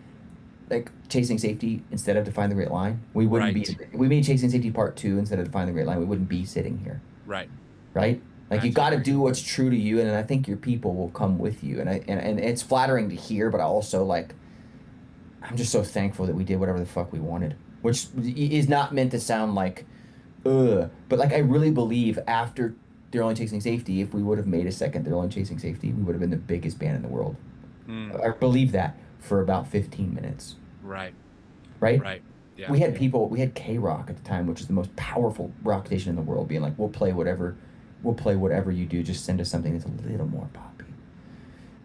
like Chasing Safety instead of Define the Great Line, we wouldn't be, if we made Chasing Safety Part 2 instead of Define the Great Line, we wouldn't be sitting here. Right. Like you got to do what's true to you, and I think your people will come with you, and it's flattering to hear, but I also like, I'm just so thankful that we did whatever the fuck we wanted, which is not meant to sound like but like I really believe after They're Only Chasing Safety, if we would have made a second They're Only Chasing Safety, we would have been the biggest band in the world. I believe that for about 15 minutes. Right. Yeah. We had K-Rock at the time, which is the most powerful rock station in the world, being like, we'll play whatever you do, just send us something that's a little more poppy.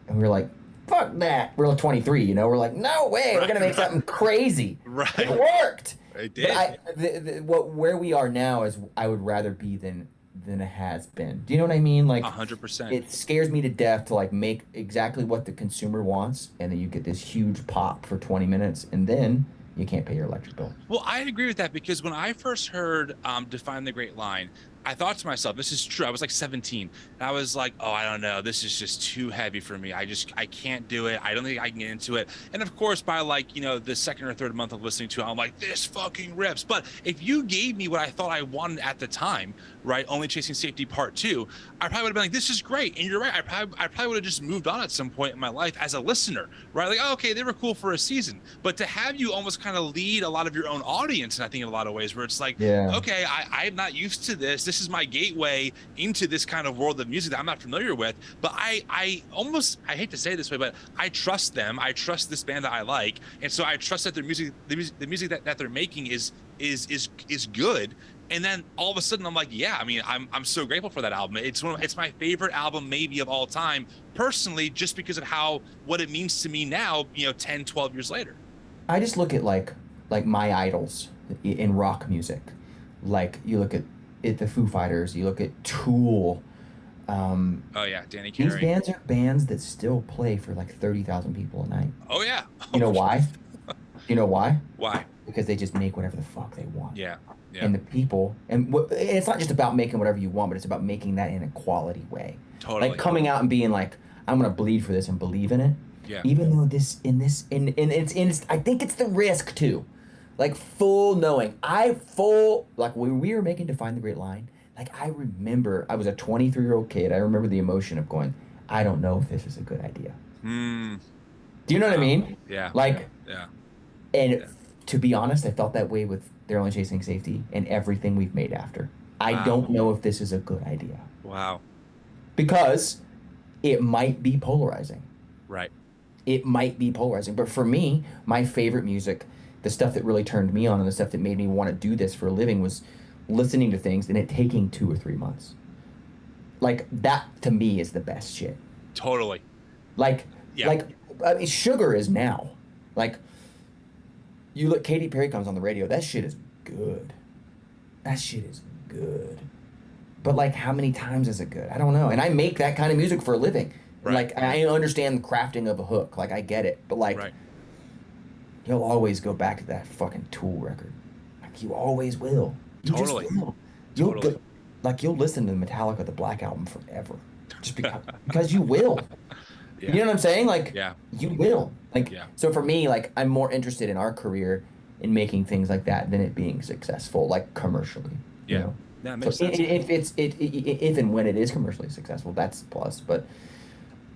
And we were like, fuck that. We're like 23, you know, we're like, no way, we're gonna make something crazy. It worked. It did. Where we are now is I would rather be than it has been. Do you know what I mean? Like 100%. It scares me to death to like make exactly what the consumer wants, and then you get this huge pop for 20 minutes, and then you can't pay your electric bill. Well, I agree with that because when I first heard Define the Great Line, I thought to myself, this is true. I was like 17. And I was like, oh, I don't know. This is just too heavy for me. I can't do it. I don't think I can get into it. And of course, by like, you know, the second or third month of listening to it, I'm like, this fucking rips. But if you gave me what I thought I wanted at the time, right, Only Chasing Safety Part 2, I probably would have been like, this is great. And you're right. I probably would have just moved on at some point in my life as a listener, right? Like, oh, okay, they were cool for a season. But to have you almost kind of lead a lot of your own audience, and I think in a lot of ways where it's like, okay, I'm not used to this. This is my gateway into this kind of world of music that I'm not familiar with. But I hate to say it this way, but I trust them. I trust this band that I like. And so I trust that their music, the music that they're making is good. And then all of a sudden I'm like, yeah, I mean, I'm so grateful for that album. It's my favorite album maybe of all time, personally, just because of what it means to me now, you know, 10, 12 years later. I just look at like my idols in rock music. Like you look at the Foo Fighters, you look at Tool. Oh yeah, Danny Carey. These bands are bands that still play for like 30,000 people a night. Oh yeah. You know why? You know why? Why? Because they just make whatever the fuck they want. Yeah. And the people, and it's not just about making whatever you want, but it's about making that in a quality way. Totally. Like coming out and being like, I'm gonna bleed for this and believe in it. Yeah. Even though it's I think it's the risk too. Like full knowing. Like when we were making Define the Great Line, like I remember I was a 23-year-old kid. I remember the emotion of going, I don't know if this is a good idea. Do you know what I mean? Yeah. Like, yeah. To be honest, I felt that way with They're Only Chasing Safety and everything we've made after. I don't know if this is a good idea. Wow. Because it might be polarizing. Right. It might be polarizing. But for me, my favorite music, the stuff that really turned me on and the stuff that made me want to do this for a living was listening to things and it taking 2 or 3 months. Like, that to me is the best shit. Totally. Like, I mean, Sugar is now. Like, you look, Katy Perry comes on the radio, that shit is good. That shit is good. But, like, how many times is it good? I don't know. And I make that kind of music for a living. Right. Like, I understand the crafting of a hook. Like, I get it. But, like, you'll always go back to that fucking Tool record. Like, you always will. You totally. Just will. You'll listen to Metallica, the Black Album forever. Just because you will. Yeah. You know what I'm saying? Like, you will. Like, so for me, like, I'm more interested in our career in making things like that than it being successful, like, commercially. Yeah. You know? That makes sense. If and when it is commercially successful, that's a plus. But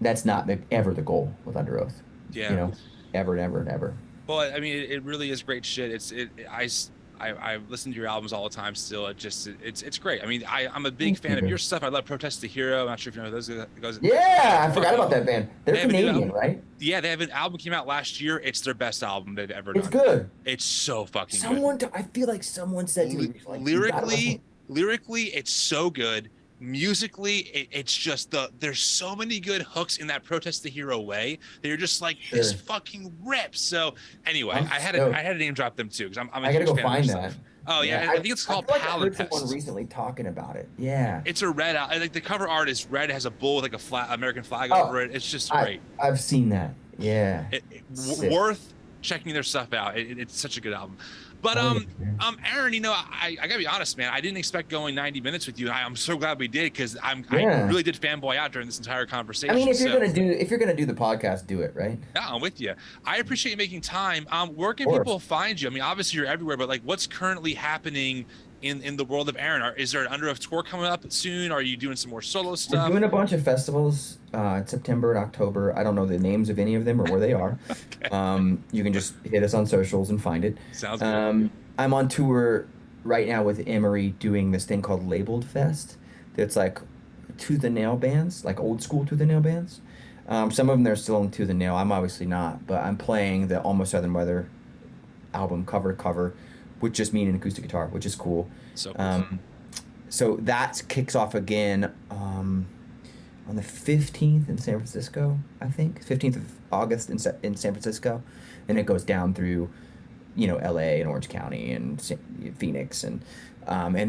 that's not ever the goal with Underoath. Yeah. You know, ever and ever and ever. Well, I mean, it really is great shit. I listen to your albums all the time still. It's great. I mean, I'm a big fan of your stuff. I love Protest the Hero. I'm not sure if you know those guys. Yeah, I forgot about that band. They're Canadian, right? Yeah, they have an album came out last year. It's their best album they've ever done. It's good. It's so fucking good. I feel like someone said to me, like, lyrically, it's so good. Musically, it's just there's so many good hooks in that Protest the Hero way that you're just like, this fucking rips. So anyway, I had to name drop them too because I'm a huge fan of their stuff. Oh yeah, I think it's called Palette Test. I heard someone recently talking about it. Yeah, it's a red. Like the cover art is red. It has a bull with like a American flag over it. It's just great. I've seen that. Yeah, worth checking their stuff out. It's such a good album. But Aaron, you know, I gotta be honest, man. I didn't expect going 90 minutes with you. I'm so glad we did because I really did fanboy out during this entire conversation. I mean, if you're gonna do the podcast, do it, right? Yeah, I'm with you. I appreciate you making time. Where can people find you? I mean, obviously you're everywhere, but like, what's currently happening in the world of Aaron? Is there an Underoath tour coming up soon? Are you doing some more solo stuff? We're doing a bunch of festivals in September and October. I don't know the names of any of them or where they are. Okay. You can just hit us on socials and find it. Sounds good. I'm on tour right now with Emery doing this thing called Labeled Fest. That's like tooth and nail bands, like old school tooth and nail bands. Some of them they're still in tooth and nail. I'm obviously not, but I'm playing the Almost Southern Weather album cover to cover with just me and an acoustic guitar, which is cool. So cool. So that kicks off again on the 15th in San Francisco, I think. 15th of August in San Francisco. And it goes down through, you know, LA and Orange County and Phoenix. And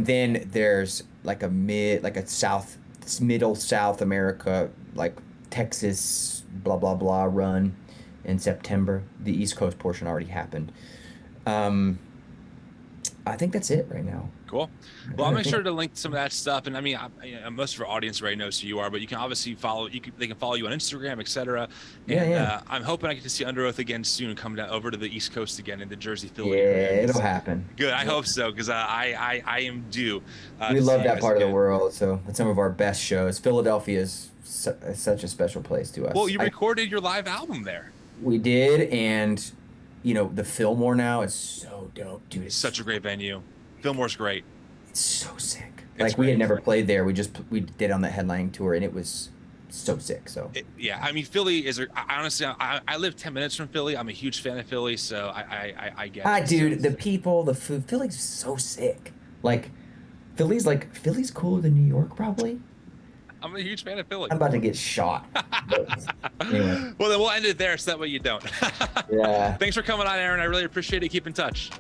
then there's like a middle South America, like Texas, blah, blah, blah run in September. The East Coast portion already happened. I think that's it right now. Cool. Well, I'll make sure to link some of that stuff. And I mean, most of our audience already knows who you are, but you can obviously they can follow you on Instagram, etc. And I'm hoping I get to see Underoath again soon, come down over to the East Coast again in the Jersey, Philly area. It'll happen. Good. I hope so, because I am due. We love that part of the world. So it's some of our best shows. Philadelphia is such a special place to us. Well, you recorded your live album there. We did, and you know, the Fillmore now is so dope, dude. It's such a great venue. Fillmore's great. It's so sick. Like, we had never played there. We did on that headlining tour, and it was so sick. So I mean, Philly is honestly, I live 10 minutes from Philly. I'm a huge fan of Philly, so I get it. Dude, the people, the food, Philly's so sick. Like, Philly's cooler than New York, probably. I'm a huge fan of Philly. I'm about to get shot. Anyway. Well, then we'll end it there so that way you don't. Yeah. Thanks for coming on, Aaron. I really appreciate it. Keep in touch.